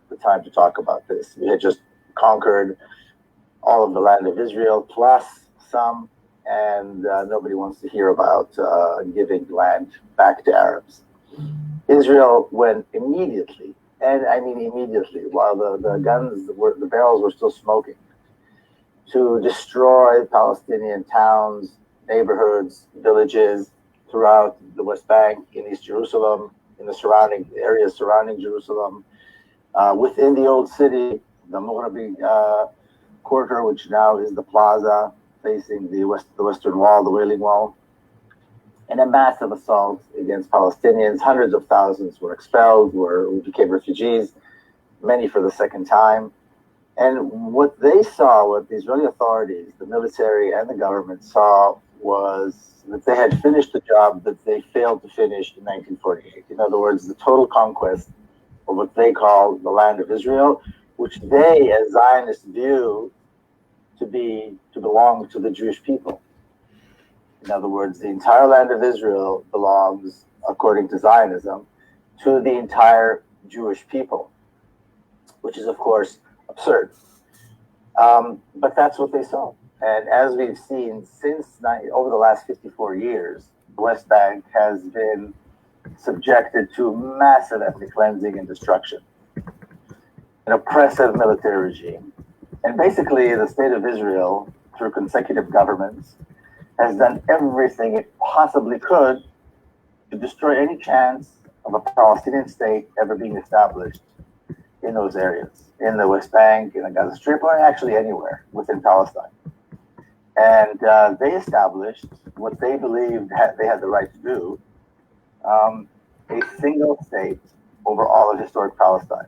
the time to talk about this. We had just conquered all of the land of Israel, plus some, and nobody wants to hear about giving land back to Arabs. Israel went immediately, and I mean immediately, while the barrels were still smoking, to destroy Palestinian towns, neighborhoods, villages throughout the West Bank, in East Jerusalem, in the surrounding areas surrounding Jerusalem, within the old city, the Mohd quarter, which now is the plaza facing the Western Wall, the Wailing Wall, and a massive assault against Palestinians. Hundreds of thousands were expelled, became refugees, many for the second time. And what they saw, what the Israeli authorities, the military and the government saw, was that they had finished the job that they failed to finish in 1948. In other words, the total conquest of what they call the land of Israel, which they, as Zionists, view to belong to the Jewish people. In other words, the entire land of Israel belongs, according to Zionism, to the entire Jewish people, which is, of course, absurd. But that's what they saw. And as we've seen over the last 54 years, the West Bank has been subjected to massive ethnic cleansing and destruction, an oppressive military regime. And basically, the state of Israel, through consecutive governments, has done everything it possibly could to destroy any chance of a Palestinian state ever being established in those areas, in the West Bank, in the Gaza Strip, or actually anywhere within Palestine. And they established what they believed they had the right to do a single state over all of historic Palestine.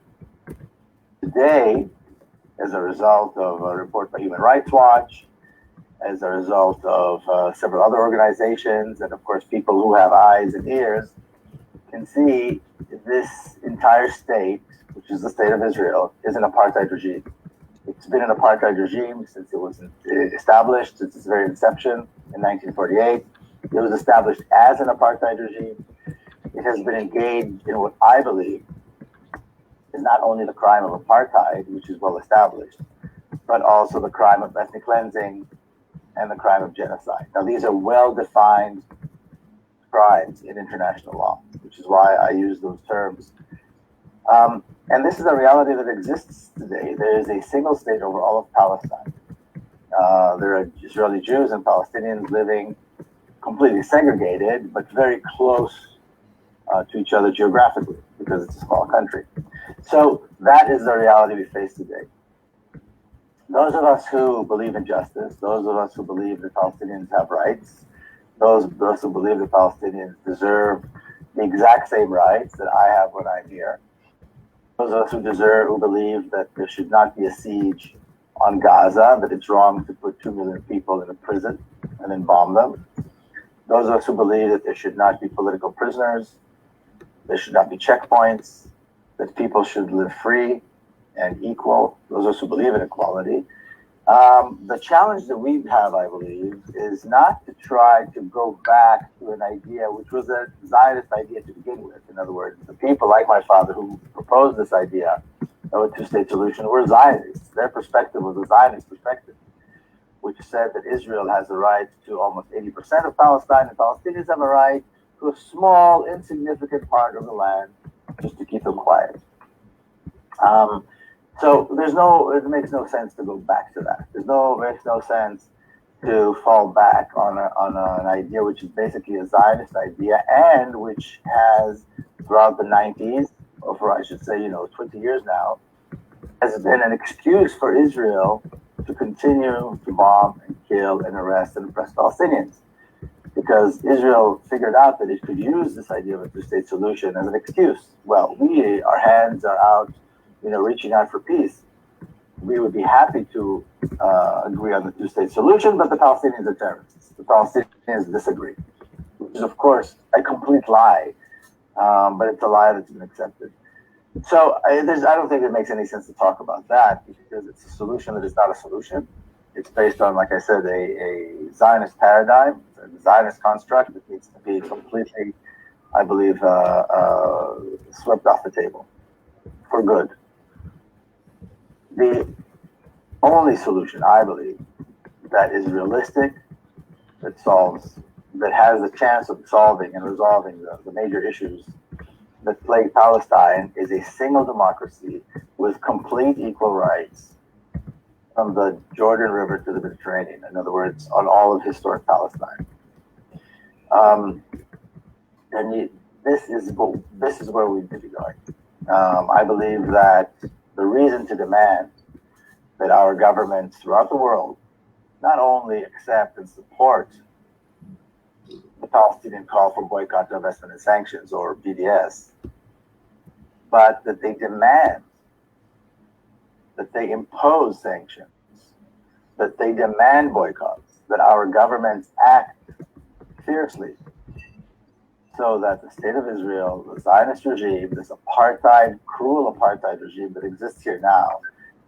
Today, as a result of a report by Human Rights Watch, as a result of several other organizations, and of course people who have eyes and ears, can see this entire state, which is the state of Israel, is an apartheid regime. It's been an apartheid regime since it was established, since its very inception in 1948. It was established as an apartheid regime. It has been engaged in what I believe is not only the crime of apartheid, which is well established, but also the crime of ethnic cleansing and the crime of genocide. Now, these are well-defined crimes in international law, which is why I use those terms. And this is a reality that exists today. There is a single state over all of Palestine. There are Israeli Jews and Palestinians living completely segregated, but very close to each other geographically, because it's a small country. So that is the reality we face today. Those of us who believe in justice, those of us who believe that Palestinians have rights, those of us who believe that Palestinians deserve the exact same rights that I have when I'm here, those of us who believe that there should not be a siege on Gaza, that it's wrong to put 2 million people in a prison and then bomb them, those of us who believe that there should not be political prisoners, there should not be checkpoints, that people should live free and equal, those of us who believe in equality. The challenge that we have, I believe, is not to try to go back to an idea which was a Zionist idea to begin with. In other words, the people like my father who proposed this idea of a two-state solution were Zionists. Their perspective was a Zionist perspective, which said that Israel has the right to almost 80% of Palestine, and Palestinians have a right to a small, insignificant part of the land, just to keep them quiet. So it makes no sense to go back to that. Makes no sense to fall back on an idea which is basically a Zionist idea, and which has, throughout the 90s, or for I should say, 20 years now, has been an excuse for Israel to continue to bomb and kill and arrest and oppress Palestinians. Because Israel figured out that it could use this idea of a two-state solution as an excuse. Well, our hands are out, reaching out for peace. We would be happy to agree on the two-state solution, but the Palestinians are terrorists. The Palestinians disagree, which is, of course, a complete lie, but it's a lie that's been accepted. So I don't think it makes any sense to talk about that, because it's a solution that is not a solution. It's based on, like I said, a Zionist paradigm, a Zionist construct that needs to be completely, I believe, swept off the table for good. The only solution, I believe, that is realistic, that has a chance of solving and resolving the major issues that plague Palestine, is a single democracy with complete equal rights from the Jordan River to the Mediterranean. In other words, on all of historic Palestine. This is where we need to be going. I believe that the reason to demand that our governments throughout the world not only accept and support the Palestinian call for boycott, divestment, and sanctions, or BDS, but that they demand, that they impose sanctions, that they demand boycotts, that our governments act fiercely so that the state of Israel, the Zionist regime, this apartheid, cruel apartheid regime that exists here now,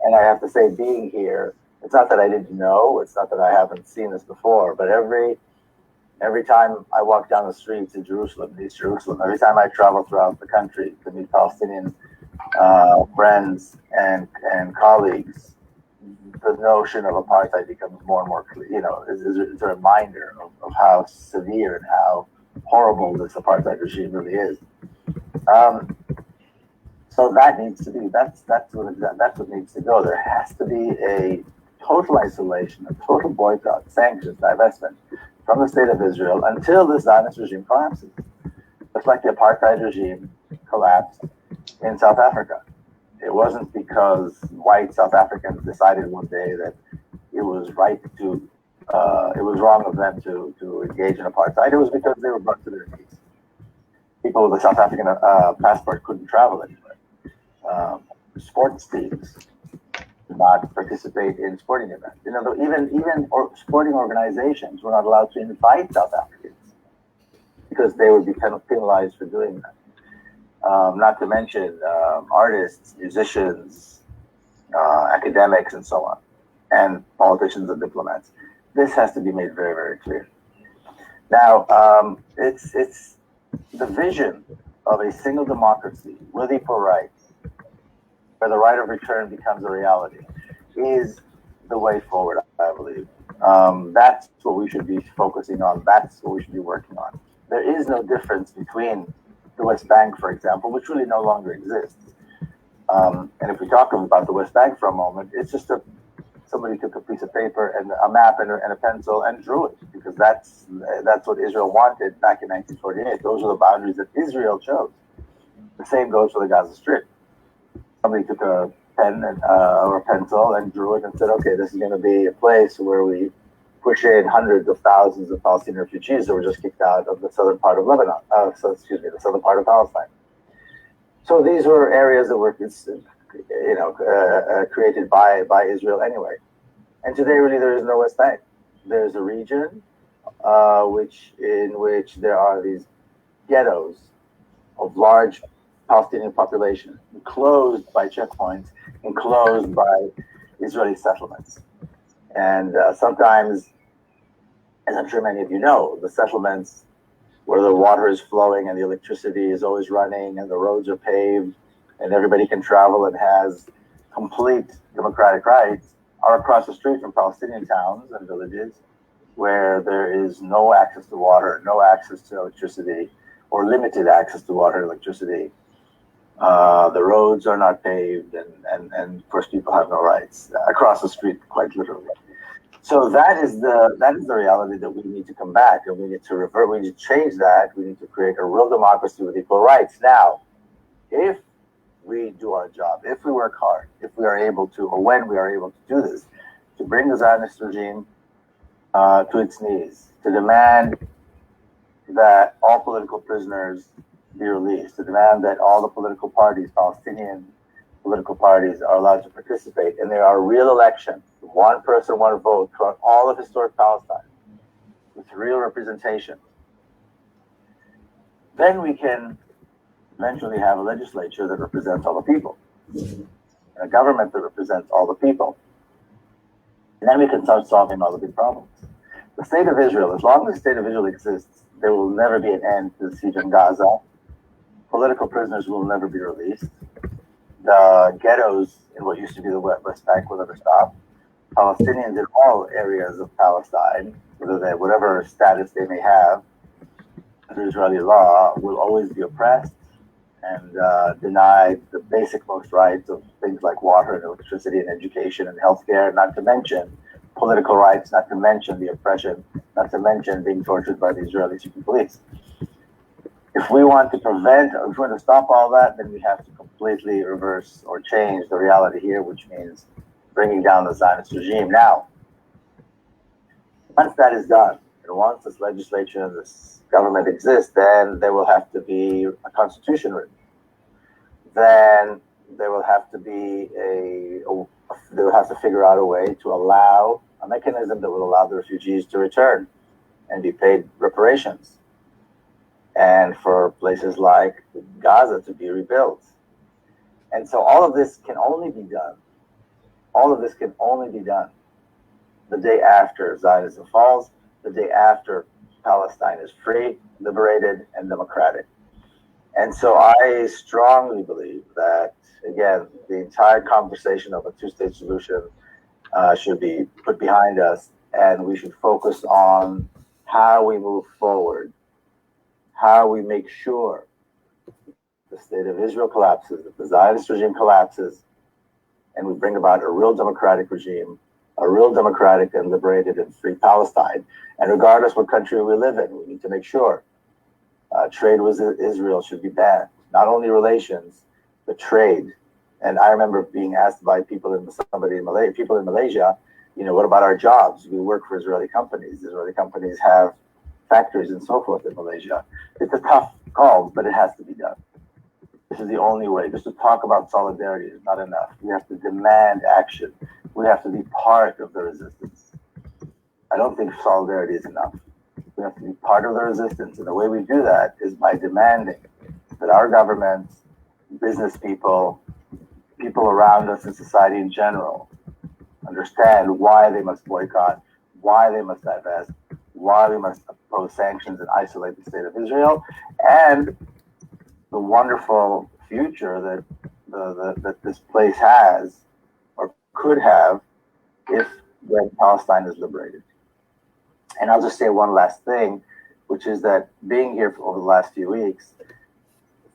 and I have to say, being here, it's not that I didn't know, it's not that I haven't seen this before, but every time I walk down the streets in Jerusalem, East Jerusalem, every time I travel throughout the country to meet Palestinian friends and colleagues, the notion of apartheid becomes more and more clear. It's a reminder of how severe and how horrible this apartheid regime really is. So that needs to be, that's what needs to go. There has to be a total isolation, a total boycott, sanctions, divestment from the state of Israel until the Zionist regime collapses. Just like the apartheid regime collapsed in South Africa. It wasn't because white South Africans decided one day that it was wrong of them to engage in apartheid. It was because they were brought to their knees. People with a South African passport couldn't travel anywhere. Sports teams did not participate in sporting events. You know, even sporting organizations were not allowed to invite South Africans because they would be penalized for doing that. Not to mention artists, musicians, academics, and so on, and politicians and diplomats. This has to be made very, very clear. Now, it's the vision of a single democracy with equal rights, where the right of return becomes a reality, is the way forward, I believe. That's what we should be focusing on. That's what we should be working on. There is no difference between the West Bank, for example, which really no longer exists. And if we talk about the West Bank for a moment, it's just somebody took a piece of paper and a map and a pencil and drew it, because that's what Israel wanted back in 1948. Those are the boundaries that Israel chose. The same goes for the Gaza Strip. Somebody took a pen or a pencil and drew it and said, okay, this is going to be a place where we push in hundreds of thousands of Palestinian refugees that were just kicked out of the southern part of Lebanon, the southern part of Palestine. So these were areas that were, created by Israel anyway. And today, really, there is no West Bank. There's a region in which there are these ghettos of large Palestinian population, enclosed by checkpoints, enclosed by Israeli settlements. And sometimes, as I'm sure many of you know, the settlements where the water is flowing and the electricity is always running and the roads are paved and everybody can travel and has complete democratic rights, are across the street from Palestinian towns and villages where there is no access to water, no access to electricity, or limited access to water and electricity. The roads are not paved, and of course people have no rights across the street, quite literally. So that is the reality that we need to combat, and we need to revert. We need to change that. We need to create a real democracy with equal rights. Now, if we do our job, if we work hard, if we are able to, or when we are able to do this, to bring the Zionist regime to its knees, to demand that all political prisoners be released, to demand that all the political parties, Palestinian political parties, are allowed to participate, and there are real elections, one person, one vote, throughout all of historic Palestine, with real representation, then we can eventually have a legislature that represents all the people, and a government that represents all the people. And then we can start solving all the big problems. The state of Israel, as long as the state of Israel exists, there will never be an end to the siege in Gaza. Political prisoners will never be released. The ghettos in what used to be the West Bank will never stop. Palestinians in all areas of Palestine, whatever status they may have under Israeli law, will always be oppressed and denied the basic most rights of things like water and electricity and education and healthcare, not to mention political rights, not to mention the oppression, not to mention being tortured by the Israeli secret police. If we want to prevent, or if we want to stop all that, then we have to completely reverse or change the reality here, which means bringing down the Zionist regime. Now, once that is done, and once this legislature and this government exists, then there will have to be a constitution written. Then there will have to be they will have to figure out a way to allow a mechanism that will allow the refugees to return and be paid reparations, and for places like Gaza to be rebuilt. And so all of this can only be done. All of this can only be done the day after Zionism falls, the day after Palestine is free, liberated, and democratic. And so I strongly believe that, again, the entire conversation of a two-state solution should be put behind us, and we should focus on how we move forward, how we make sure the state of Israel collapses, that the Zionist regime collapses, and we bring about a real democratic regime, a real democratic and liberated and free Palestine. And regardless what country we live in, we need to make sure trade with Israel should be banned. Not only relations, but trade. And I remember being asked by people in Malaysia, what about our jobs? We work for Israeli companies. Israeli companies have factories and so forth in Malaysia. It's a tough called, but it has to be done. This is the only way. Just to talk about solidarity is not enough. We have to demand action. We have to be part of the resistance. I don't think solidarity is enough. We have to be part of the resistance. And the way we do that is by demanding that our governments, business people, people around us in society in general, understand why they must boycott, why they must divest, why we must oppose sanctions and isolate the state of Israel, and the wonderful future that that this place has or could have if when Palestine is liberated. And I'll just say one last thing, which is that being here for over the last few weeks,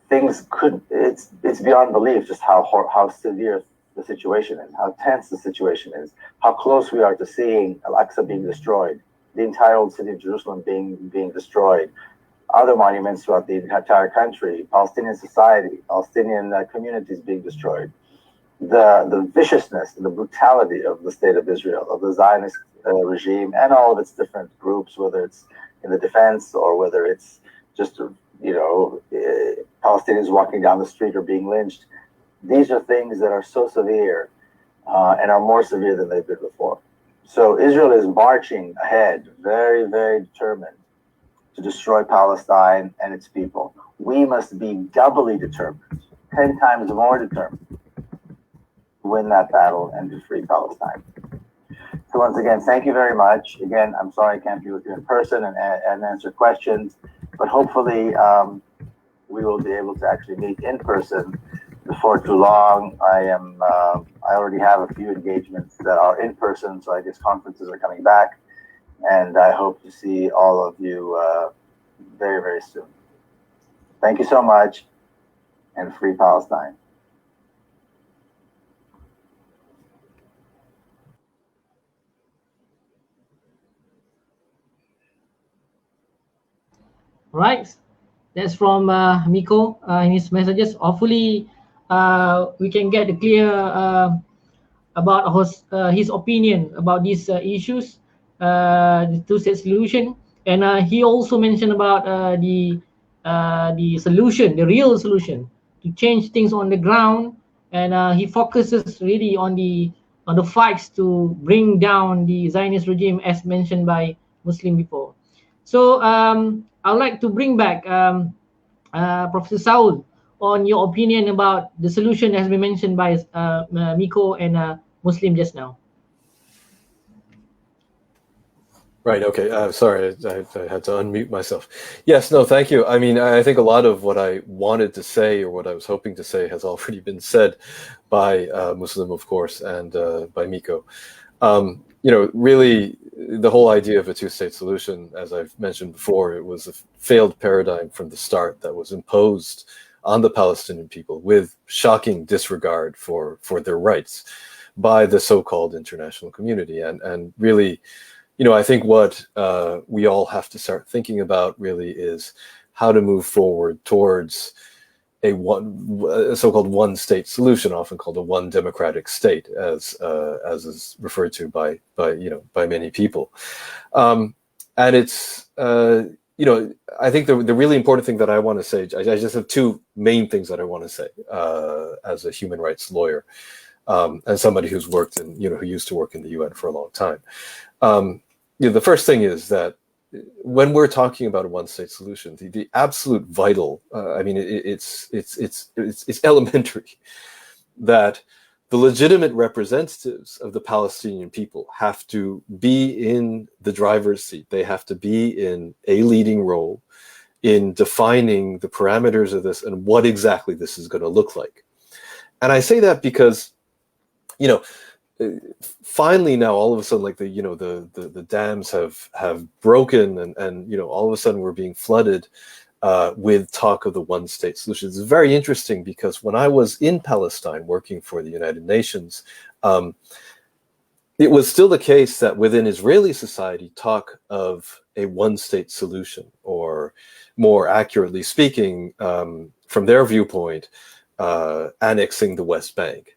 it's beyond belief just how severe the situation is, how tense the situation is, how close we are to seeing Al-Aqsa being destroyed, the entire old city of Jerusalem being destroyed, other monuments throughout the entire country, Palestinian society, Palestinian communities being destroyed. The viciousness, the brutality of the state of Israel, of the Zionist regime, and all of its different groups, whether it's in the defense or whether it's just, Palestinians walking down the street or being lynched. These are things that are so severe and are more severe than they've been before. So Israel is marching ahead, very, very determined to destroy Palestine and its people. We must be doubly determined, 10 times more determined, to win that battle and to free Palestine. So once again, thank you very much. Again, I'm sorry I can't be with you in person and answer questions, but hopefully we will be able to actually meet in person before too long. I already have a few engagements that are in person, so I guess conferences are coming back, and I hope to see all of you very, very soon. Thank you so much, and free Palestine. Right, that's from Miko in his messages. Hopefully, we can get a clear about his opinion about these issues, the two-state solution, and he also mentioned about the solution, the real solution, to change things on the ground, and he focuses really on the fights to bring down the Zionist regime, as mentioned by Muslim before. So I would like to bring back Professor Saul on your opinion about the solution that has been mentioned by Miko and Muslim just now. Right. Okay. Sorry, I had to unmute myself. Yes. No. Thank you. I mean, I think a lot of what I wanted to say or what I was hoping to say has already been said by Muslim, of course, and by Miko. Really, the whole idea of a two-state solution, as I've mentioned before, it was a failed paradigm from the start that was imposed on the Palestinian people with shocking disregard for their rights by the so-called international community. And really, I think what we all have to start thinking about really is how to move forward towards a so-called one-state solution, often called a one democratic state, as is referred to by many people. And it's I think the really important thing that I want to say, I just have two main things that I want to say as a human rights lawyer and somebody who's worked in who used to work in the UN for a long time. The first thing is that when we're talking about a one-state solution, the absolute vital, it's elementary that the legitimate representatives of the Palestinian people have to be in the driver's seat. They have to be in a leading role in defining the parameters of this and what exactly this is going to look like. And I say that because, finally now all of a sudden, like the dams have broken and all of a sudden we're being flooded with talk of the one-state solution. It's very interesting because when I was in Palestine working for the United Nations, it was still the case that within Israeli society talk of a one-state solution, or more accurately speaking, from their viewpoint, annexing the West Bank.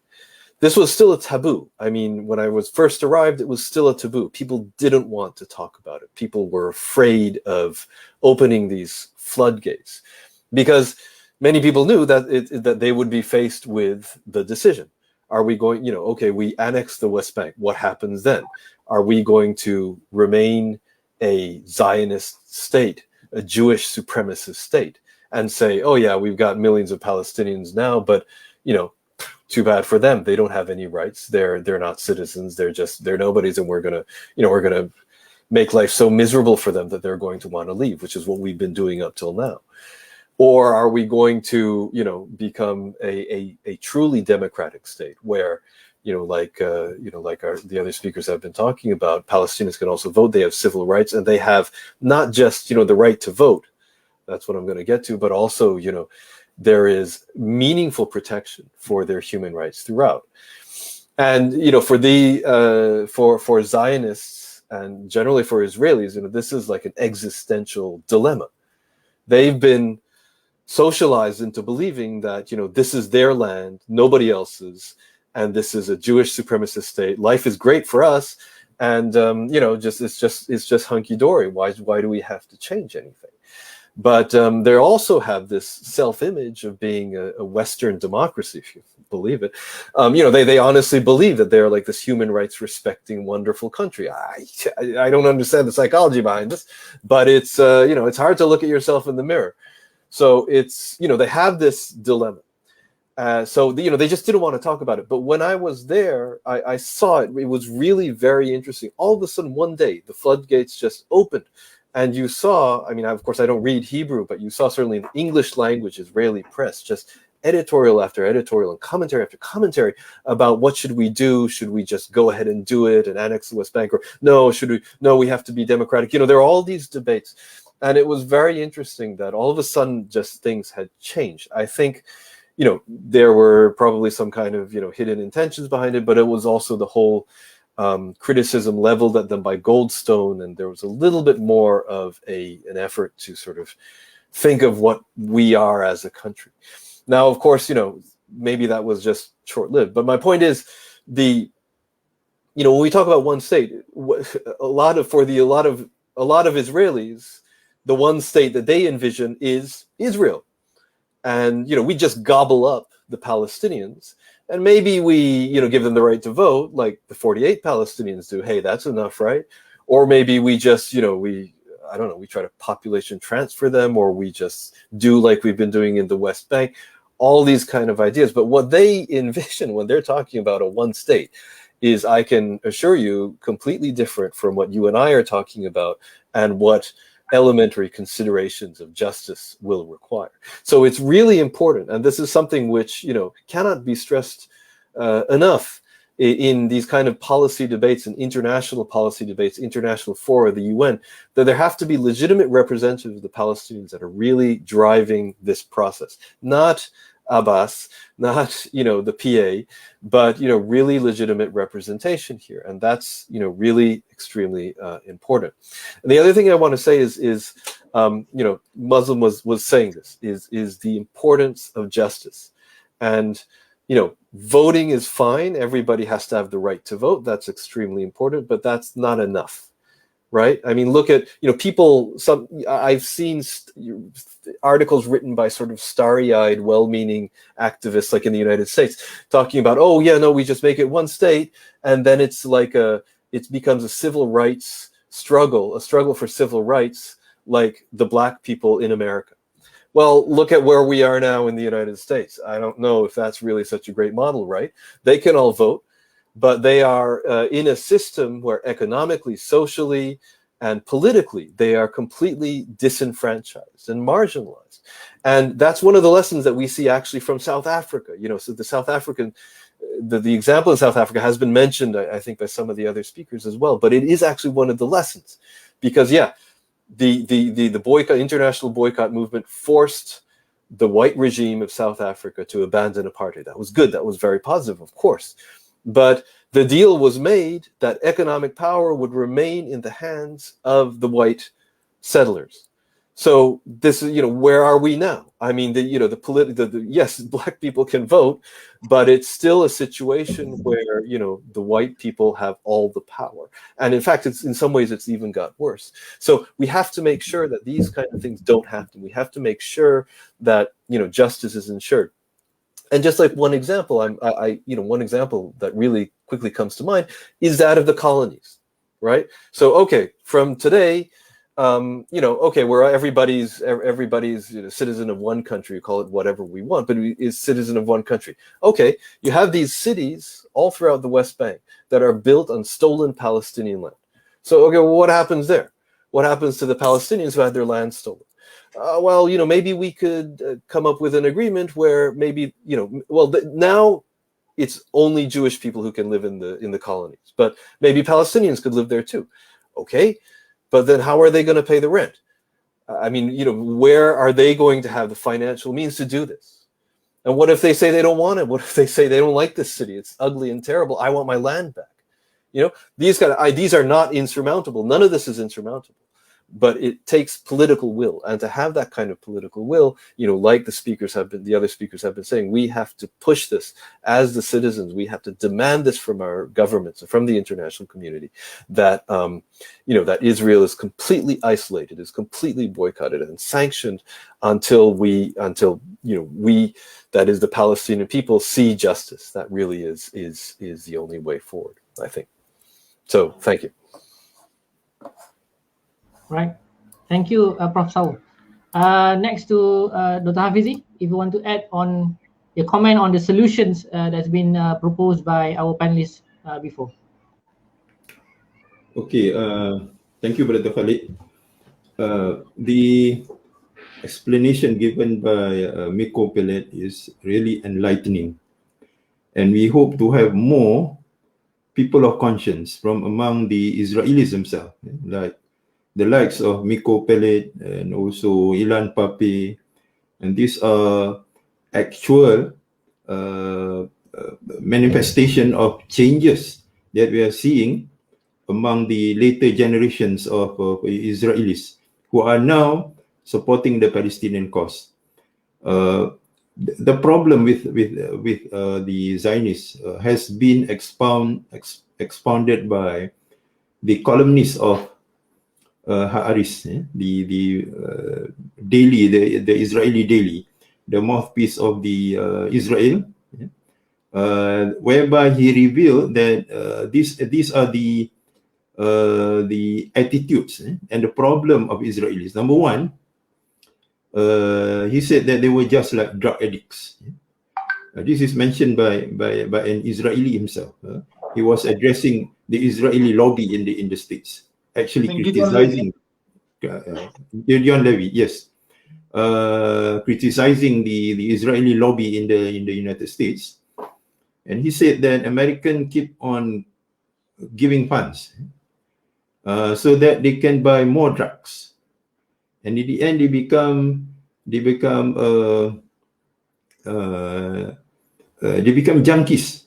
This was still a taboo. I mean, when I was first arrived, it was still a taboo. People didn't want to talk about it. People were afraid of opening these floodgates. because many people knew that they would be faced with the decision. Are we going, okay, we annex the West Bank. What happens then? Are we going to remain a Zionist state, a Jewish supremacist state, and say, oh yeah, we've got millions of Palestinians now, but too bad for them. They don't have any rights. They're not citizens. They're nobodies, and we're gonna make life so miserable for them that they're going to want to leave, which is what we've been doing up till now. Or are we going to, become a truly democratic state where, like the other speakers have been talking about, Palestinians can also vote. They have civil rights, and they have not just, the right to vote. That's what I'm going to get to, but also, there is meaningful protection for their human rights throughout. And, for Zionists and generally for Israelis, this is like an existential dilemma. They've been socialized into believing that, this is their land, nobody else's, and this is a Jewish supremacist state. Life is great for us, and it's just hunky dory. Why do we have to change anything? But they also have this self-image of being a Western democracy, if you believe it. They honestly believe that they're like this human rights respecting, wonderful country. I don't understand the psychology behind this, but it's it's hard to look at yourself in the mirror. So it's they have this dilemma. So they just didn't want to talk about it. But when I was there, I saw it. It was really very interesting. All of a sudden, one day, the floodgates just opened. And you saw, of course, I don't read Hebrew, but you saw certainly in English language Israeli press, just editorial after editorial and commentary after commentary about what should we do? Should we just go ahead and do it and annex the West Bank? Or no, we have to be democratic. There are all these debates. And it was very interesting that all of a sudden just things had changed. I think, there were probably some kind of, hidden intentions behind it, but it was also the whole criticism leveled at them by Goldstone, and there was a little bit more of an effort to sort of think of what we are as a country. Now, of course, maybe that was just short-lived, but my point is when we talk about one state, a lot of Israelis, the one state that they envision is Israel, and we just gobble up the Palestinians. And maybe we, give them the right to vote, like the 48 Palestinians do. Hey, that's enough, right? Or maybe we just, we try to population transfer them, or we just do like we've been doing in the West Bank. All these kind of ideas. But what they envision when they're talking about a one state is, I can assure you, completely different from what you and I are talking about and what elementary considerations of justice will require. So it's really important, and this is something which cannot be stressed enough in these kind of policy debates and international policy debates, international fora, the UN, that there have to be legitimate representatives of the Palestinians that are really driving this process, not Abbas, not the PA, but really legitimate representation here, and that's really extremely important. And the other thing I want to say is Muslim was saying this is the importance of justice, and voting is fine. Everybody has to have the right to vote. That's extremely important, but that's not enough. Right? Look at, people, I've seen articles written by sort of starry-eyed, well-meaning activists like in the United States talking about, oh yeah, no, we just make it one state, and then it's like it becomes a civil rights struggle, a struggle for civil rights like the Black people in America. Well, look at where we are now in the United States. I don't know if that's really such a great model, right? They can all vote, but they are in a system where economically, socially, and politically, they are completely disenfranchised and marginalized. And that's one of the lessons that we see actually from South Africa. So the South African, the example in South Africa has been mentioned, I think, by some of the other speakers as well, but it is actually one of the lessons. Because, yeah, the boycott, international boycott movement forced the white regime of South Africa to abandon apartheid. That was good. That was very positive, of course. But the deal was made that economic power would remain in the hands of the white settlers. So this is, where are we now? I mean, yes, black people can vote, but it's still a situation where, the white people have all the power. And in fact, in some ways, it's even got worse. So we have to make sure that these kind of things don't happen. We have to make sure that, justice is ensured. And just like one example, one example that really quickly comes to mind is that of the colonies, right? So, okay, from today, where everybody's citizen of one country, call it whatever we want, but is citizen of one country. Okay, you have these cities all throughout the West Bank that are built on stolen Palestinian land. So, okay, well, what happens there? What happens to the Palestinians who had their land stolen? Maybe we could come up with an agreement where maybe, now it's only Jewish people who can live in the colonies, but maybe Palestinians could live there too. Okay. But then how are they going to pay the rent? I mean, where are they going to have the financial means to do this? And what if they say they don't want it? What if they say they don't like this city? It's ugly and terrible. I want my land back. These are not insurmountable. None of this is insurmountable. But it takes political will, and to have that kind of political will, like the other speakers have been saying, we have to push this as the citizens. We have to demand this from our governments and from the international community, that that Israel is completely isolated, is completely boycotted and sanctioned until that is the Palestinian people, see justice. That really is the only way forward, I think. So, thank you. Right. Thank you, Prof. Saul. Next to Dr. Hafidzi, if you want to add on your comment on the solutions that's been proposed by our panelists before. Okay. Thank you, Brother Khalid. The explanation given by Miko Peled is really enlightening. And we hope to have more people of conscience from among the Israelis themselves, like the likes of Miko Peled and also Ilan Pape, and these are actual manifestation of changes that we are seeing among the later generations of Israelis who are now supporting the Palestinian cause. The problem with the Zionists has been expounded by the columnists of Haaretz, the daily, the Israeli daily, the mouthpiece of the Israel, whereby he revealed that these are the attitudes and the problem of Israelis. Number one, he said that they were just like drug addicts. This is mentioned by an Israeli himself. He was addressing the Israeli lobby in the States. Actually criticizing Gideon Levy, yes, criticizing the Israeli lobby in the United States, and he said that Americans keep on giving funds so that they can buy more drugs, and in the end they become junkies,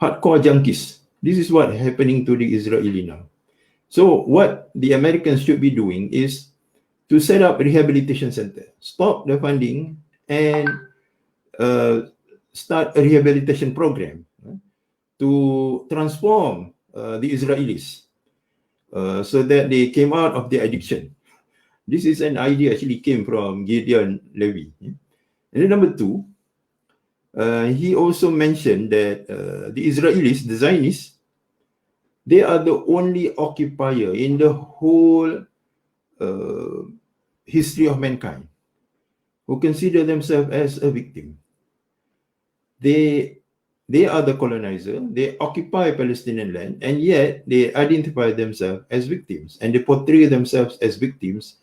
hardcore junkies. This is what happening to the Israeli now. So what the Americans should be doing is to set up a rehabilitation center, stop the funding, and start a rehabilitation program to transform the Israelis so that they came out of their addiction. This is an idea actually came from Gideon Levy. And then number two, he also mentioned that the Israelis, the Zionists, they are the only occupier in the whole history of mankind who consider themselves as a victim. They are the colonizer, they occupy Palestinian land, and yet they identify themselves as victims, and they portray themselves as victims,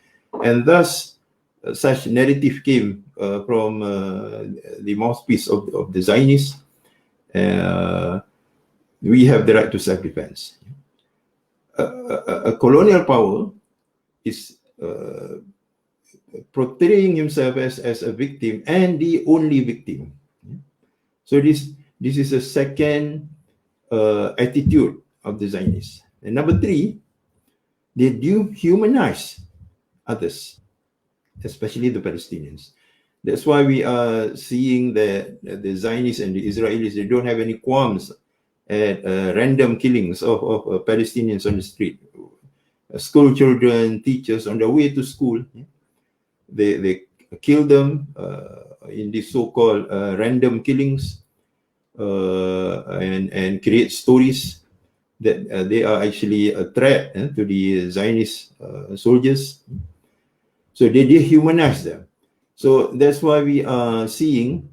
and thus such narrative came from the mouthpiece of the Zionists. We have the right to self-defense. A colonial power is portraying himself as a victim and the only victim. So this is a second attitude of the Zionists. And number three, they dehumanize others. especially the Palestinians. That's why we are seeing that the Zionists and the Israelis, they don't have any qualms at random killings of Palestinians on the street. School children, teachers on their way to school, they kill them in these so-called random killings and create stories that they are actually a threat to the Zionist soldiers. So they dehumanize them. So that's why we are seeing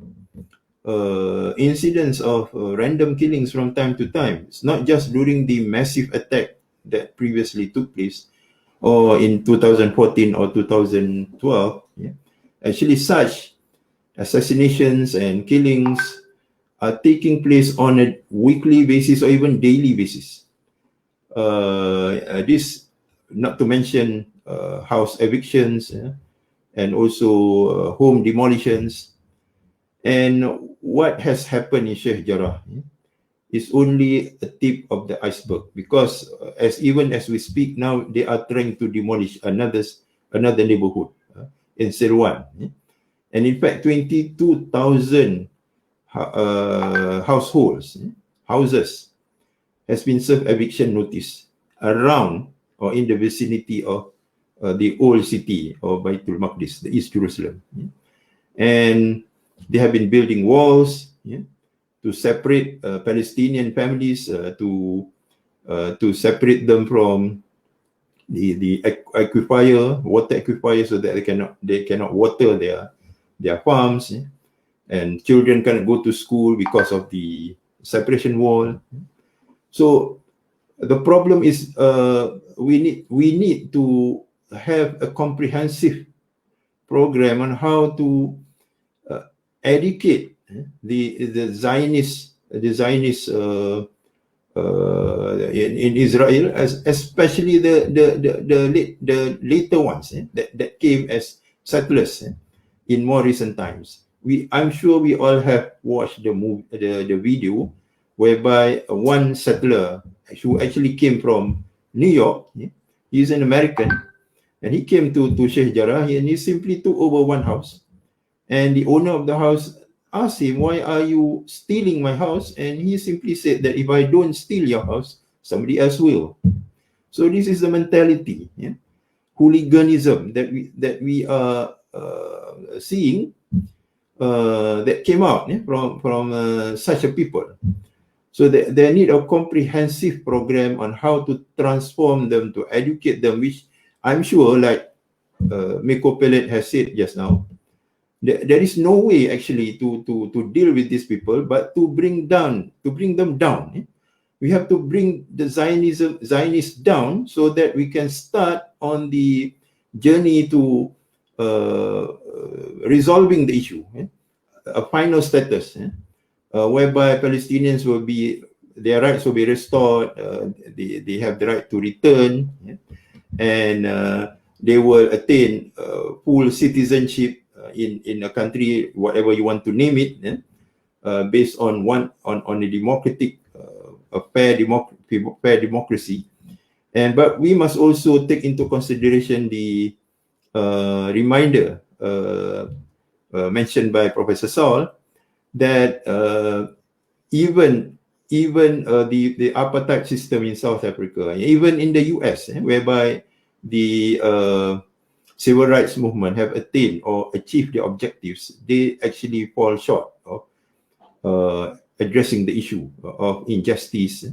incidents of random killings from time to time. It's not just during the massive attack that previously took place, or in 2014 or 2012. Actually, such assassinations and killings are taking place on a weekly basis or even daily basis. This, not to mention house evictions and also home demolitions. And what has happened in Sheikh Jarrah is only a tip of the iceberg, because even as we speak now, they are trying to demolish another neighborhood in Sirwan. And in fact, 22,000 houses has been served eviction notice around or in the vicinity of the old city of Baitul Maqdis, the East Jerusalem. And they have been building walls to separate Palestinian families, to separate them from the water aquifer, so that they cannot water their farms, and children cannot go to school because of the separation wall. So the problem is we need to have a comprehensive program on how to educate the Zionists in Israel, especially the later ones that came as settlers in more recent times. I'm sure we all have watched the video whereby one settler who actually came from New York, he's an American, and he came to Sheikh Jarrah, and he simply took over one house. And the owner of the house asked him, "Why are you stealing my house?" And he simply said that if I don't steal your house, somebody else will. So this is the mentality, hooliganism that we are seeing that came out from such a people. So they need a comprehensive program on how to transform them, to educate them, which I'm sure, like Miko Peled has said just now, there is no way actually to deal with these people, but to bring them down. We have to bring the Zionists down so that we can start on the journey to resolving the issue, a final status, whereby Palestinians their rights will be restored. They have the right to return, and they will attain full citizenship in a country, whatever you want to name it, based on a democratic, fair democracy. But we must also take into consideration the reminder mentioned by Professor Saul, that even the apartheid system in South Africa, even in the US, whereby the civil rights movement have attained or achieved their objectives, they actually fall short of addressing the issue of injustice.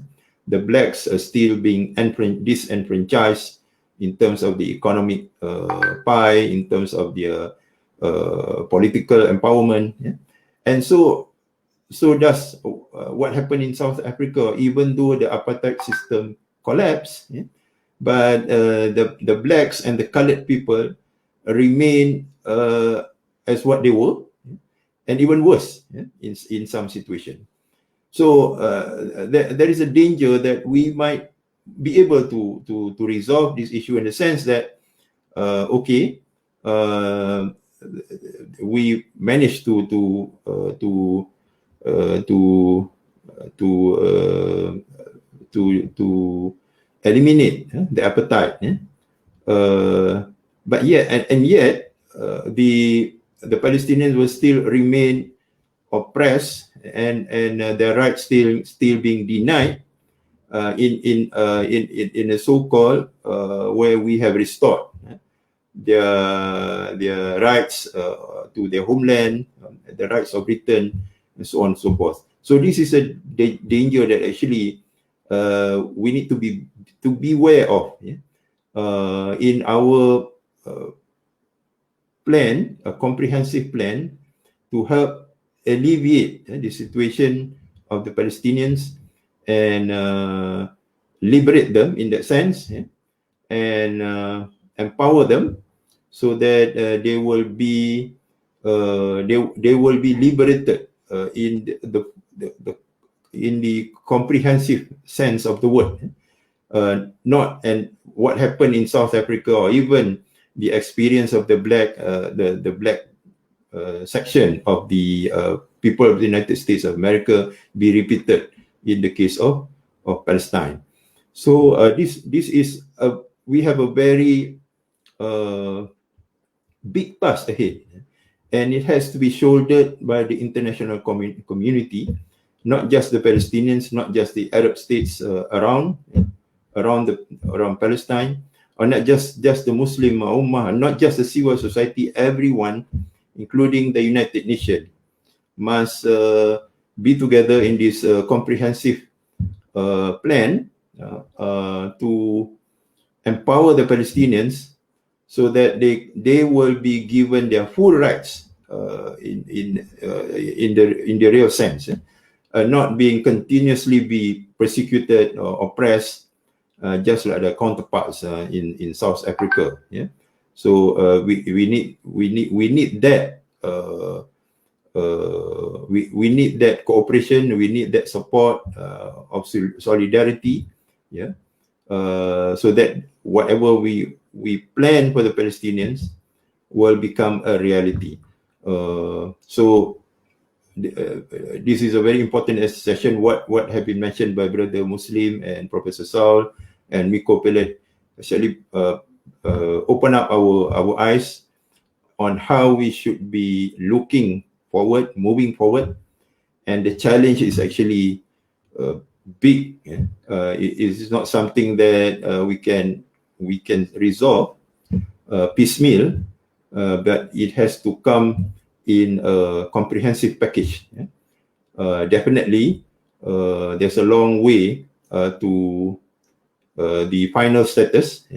The blacks are still being disenfranchised in terms of the economic pie, in terms of their political empowerment. And so does what happened in South Africa, even though the apartheid system collapsed, but the blacks and the colored people remain as what they were, and even worse in some situation. So there is a danger that we might be able to resolve this issue in the sense that we managed to eliminate the appetite, but yet the Palestinians will still remain oppressed and their rights still being denied in a so-called where we have restored their rights to their homeland, the rights of return, and so on and so forth. So this is a danger that actually we need to beware of. In our plan, a comprehensive plan to help alleviate the situation of the Palestinians and liberate them in that sense, and empower them so that they will be liberated in the comprehensive sense of the word. Not and what happened in South Africa, or even the experience of the black section of the people of the United States of America be repeated in the case of Palestine. So this is we have a very big task ahead, and it has to be shouldered by the international community, not just the Palestinians, not just the Arab states around Palestine, or not just the Muslim Ummah, not just the civil society. Everyone, including the United Nations, must be together in this comprehensive plan to empower the Palestinians so that they will be given their full rights in the real sense, not being continuously be persecuted or oppressed, just like the counterparts in South Africa. Yeah. So we need that. We need that cooperation. We need that support of solidarity. Yeah. So that whatever we plan for the Palestinians will become a reality. So this is a very important session. What have been mentioned by Brother Muslim and Professor Saul and Miko Peled actually open up our eyes on how we should be moving forward, and the challenge is actually big. It is not something that we can resolve piecemeal, but it has to come in a comprehensive package. Definitely, there's a long way to the final status,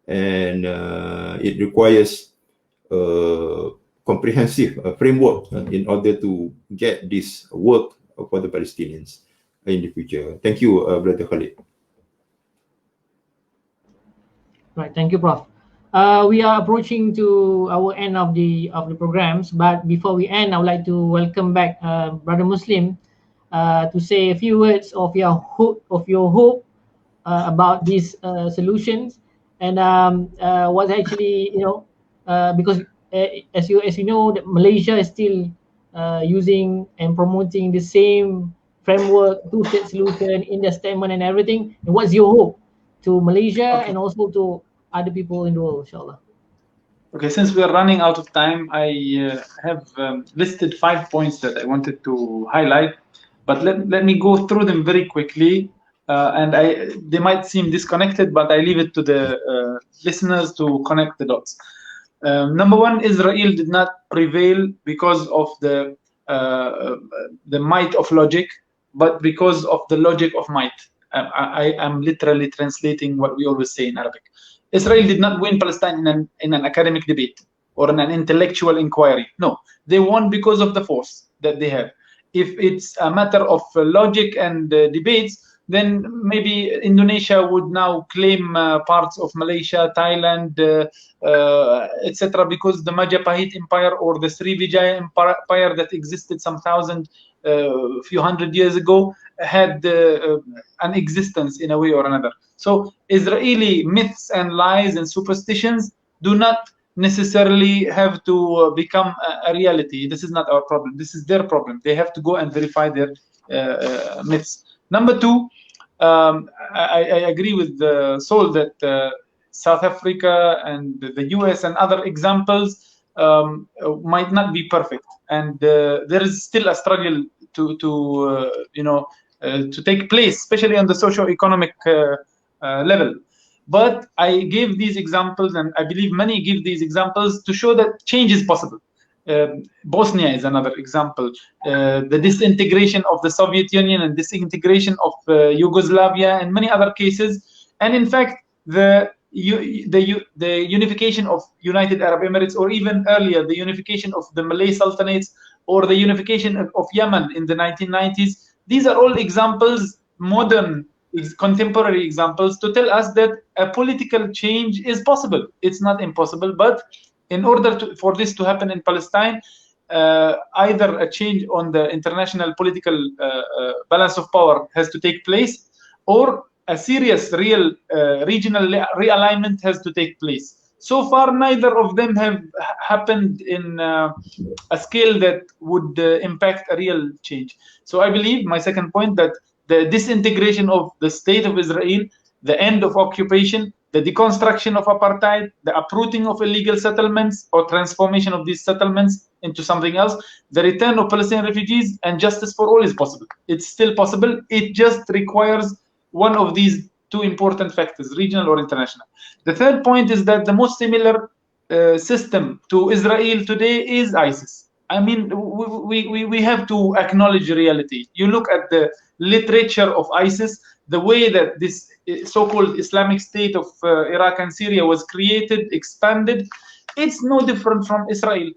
and it requires comprehensive framework in order to get this work for the Palestinians in the future. Thank you, Brother Khalid. Right, thank you, Prof. We are approaching to our end of the programs, but before we end, I would like to welcome back Brother Muslim to say a few words of your hope about these solutions, and what actually, because as you know, that Malaysia is still using and promoting the same framework, two-state solution in their statement and everything. And what's your hope to Malaysia and also to other people in the world, inshallah? Okay, since we are running out of time, I have listed 5 points that I wanted to highlight, but let me go through them very quickly. And they might seem disconnected, but I leave it to the listeners to connect the dots. Number one, Israel did not prevail because of the might of logic, but because of the logic of might. I am literally translating what we always say in Arabic. Israel did not win Palestine in an academic debate or in an intellectual inquiry. No, they won because of the force that they have. If it's a matter of logic and debates, then maybe Indonesia would now claim parts of Malaysia, Thailand, etc., because the Majapahit Empire or the Srivijaya Empire that existed some few hundred years ago had an existence in a way or another. So Israeli myths and lies and superstitions do not necessarily have to become a reality. This is not our problem. This is their problem. They have to go and verify their myths. Number two, I agree with Saul that South Africa and the US and other examples might not be perfect, and there is still a struggle to take place, especially on the socio-economic level. But I gave these examples, and I believe many give these examples to show that change is possible. Bosnia is another example. The disintegration of the Soviet Union and disintegration of Yugoslavia and many other cases. And in fact, the unification of United Arab Emirates, or even earlier, the unification of the Malay Sultanates, or the unification of Yemen in the 1990s. These are all examples, modern, contemporary examples, to tell us that a political change is possible. It's not impossible, but in order for this to happen in Palestine, either a change on the international political balance of power has to take place, or a serious, real regional realignment has to take place. So far, neither of them have happened in a scale that would impact a real change. So I believe, my second point, that the disintegration of the state of Israel, the end of occupation, the deconstruction of apartheid, the uprooting of illegal settlements or transformation of these settlements into something else, the return of Palestinian refugees, and justice for all is possible. It's still possible. It just requires one of these two important factors, regional or international. The third point is that the most similar system to Israel today is ISIS. I mean, we have to acknowledge reality. You look at the literature of ISIS, the way that this so-called Islamic State of Iraq and Syria was created, expanded, it's no different from Israel.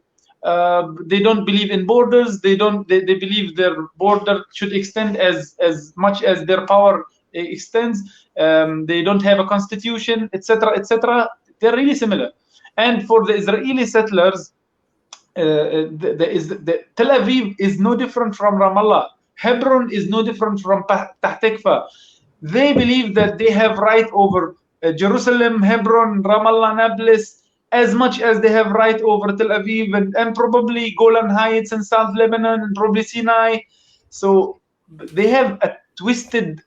They don't believe in borders. They believe their border should extend as much as their power extends. They don't have a constitution, etc., etc. They're really similar. And for the Israeli settlers, Tel Aviv is no different from Ramallah. Hebron is no different from Tahtekfa. They believe that they have right over Jerusalem, Hebron, Ramallah, Nablus, as much as they have right over Tel Aviv and probably Golan Heights and South Lebanon and probably Sinai. So they have a twisted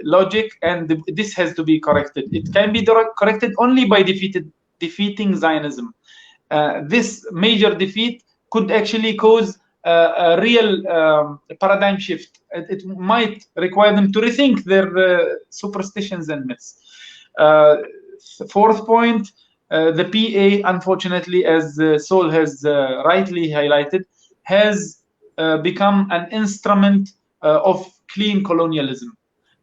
logic, and this has to be corrected. It can be corrected only by defeating Zionism. This major defeat could actually cause a real paradigm shift. It might require them to rethink their superstitions and myths. Fourth point, the PA, unfortunately, as Saul has rightly highlighted, has become an instrument of clean colonialism.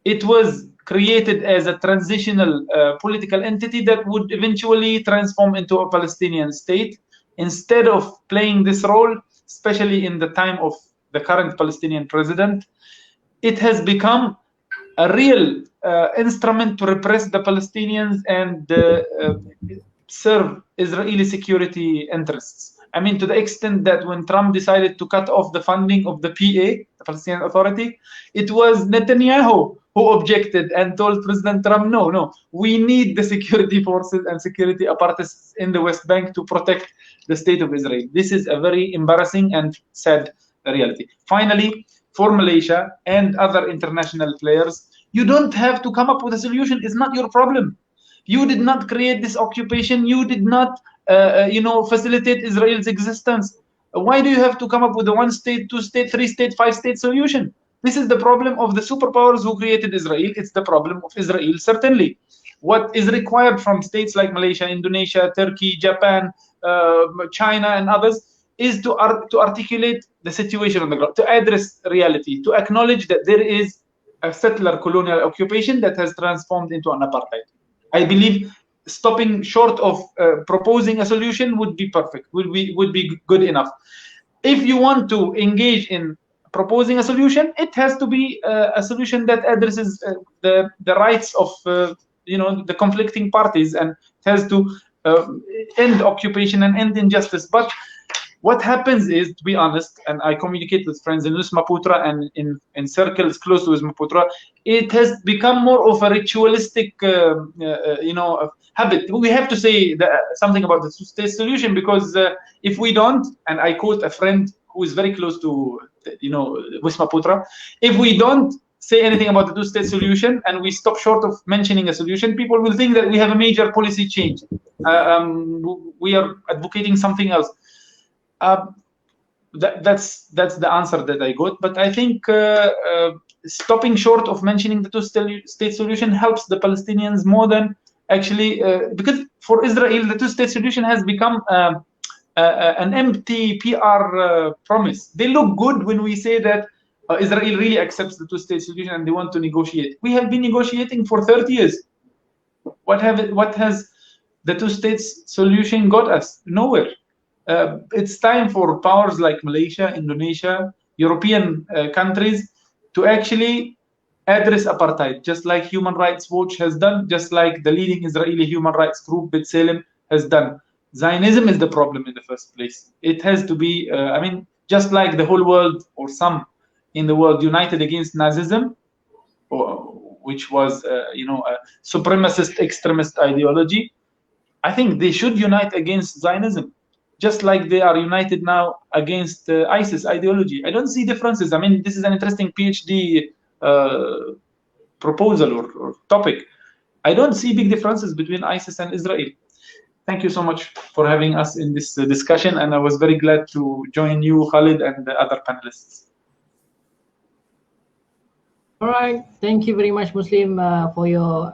It was created as a transitional political entity that would eventually transform into a Palestinian state. Instead of playing this role, especially in the time of the current Palestinian president, it has become a real instrument to repress the Palestinians and serve Israeli security interests. I mean, to the extent that when Trump decided to cut off the funding of the PA, the Palestinian Authority, it was Netanyahu who objected and told President Trump, no, we need the security forces and security apparatus in the West Bank to protect the state of Israel. This is a very embarrassing and sad reality. Finally, for Malaysia and other international players, you don't have to come up with a solution. It's not your problem. You did not create this occupation. You did not facilitate Israel's existence. Why do you have to come up with a 1-state, 2-state, 3-state, 5-state solution? This is the problem of the superpowers who created Israel. It's the problem of Israel, certainly. What is required from states like Malaysia, Indonesia, Turkey, Japan, China, and others is to articulate the situation on the ground, to address reality, to acknowledge that there is a settler colonial occupation that has transformed into an apartheid. I believe stopping short of proposing a solution would be perfect, would be good enough. If you want to engage in proposing a solution, it has to be a solution that addresses the rights of the conflicting parties, and it has to end occupation and end injustice. But what happens is, to be honest, and I communicate with friends in Wismaputra and in circles close to Wismaputra, it has become more of a ritualistic habit. We have to say something about the two-state solution, because if we don't, and I quote a friend who is very close to Wismaputra, if we don't say anything about the two-state solution and we stop short of mentioning a solution, people will think that we have a major policy change. We are advocating something else. That's the answer that I got. But I think stopping short of mentioning the two-state solution helps the Palestinians more than actually, because for Israel, the two-state solution has become an empty PR promise. They look good when we say that Israel really accepts the two-state solution and they want to negotiate. We have been negotiating for 30 years. What has the two-state solution got us? Nowhere. It's time for powers like Malaysia, Indonesia, European countries to actually address apartheid, just like Human Rights Watch has done, just like the leading Israeli human rights group, B'Tselem, has done. Zionism is the problem in the first place. It has to be, I mean, just like the whole world or some in the world united against Nazism, which was, a supremacist extremist ideology, I think they should unite against Zionism, just like they are united now against ISIS ideology. I don't see differences. I mean, this is an interesting PhD proposal or topic. I don't see big differences between ISIS and Israel. Thank you so much for having us in this discussion, and I was very glad to join you, Khalid, and the other panelists. All right, thank you very much, Muslim, for your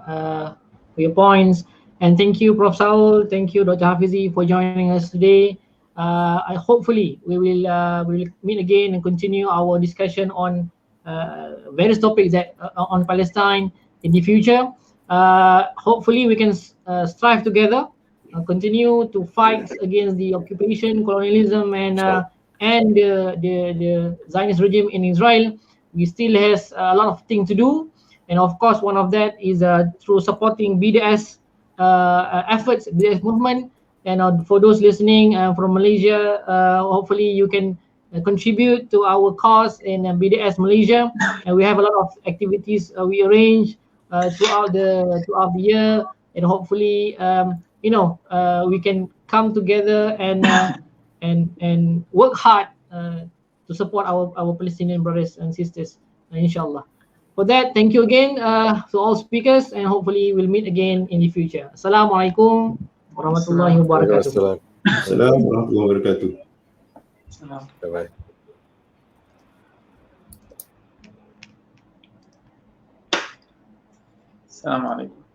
points, and thank you, Prof. Saul. Thank you, Dr. Hafidzi, for joining us today. Hopefully we will meet again and continue our discussion on various topics that on Palestine in the future. Hopefully we can strive together, continue to fight against the occupation, colonialism, and the Zionist regime in Israel. We still has a lot of things to do, and of course one of that is through supporting BDS efforts, BDS movement. And for those listening from Malaysia, hopefully you can contribute to our cause in BDS Malaysia. And we have a lot of activities we arrange throughout the year, and hopefully we can come together and work hard to support our Palestinian brothers and sisters, inshallah. For that, thank you again to all speakers, and hopefully we'll meet again in the future. Assalamualaikum warahmatullahi wabarakatuh. Assalamualaikum warahmatullahi wabarakatuh. Bye-bye. Assalamu alaikum.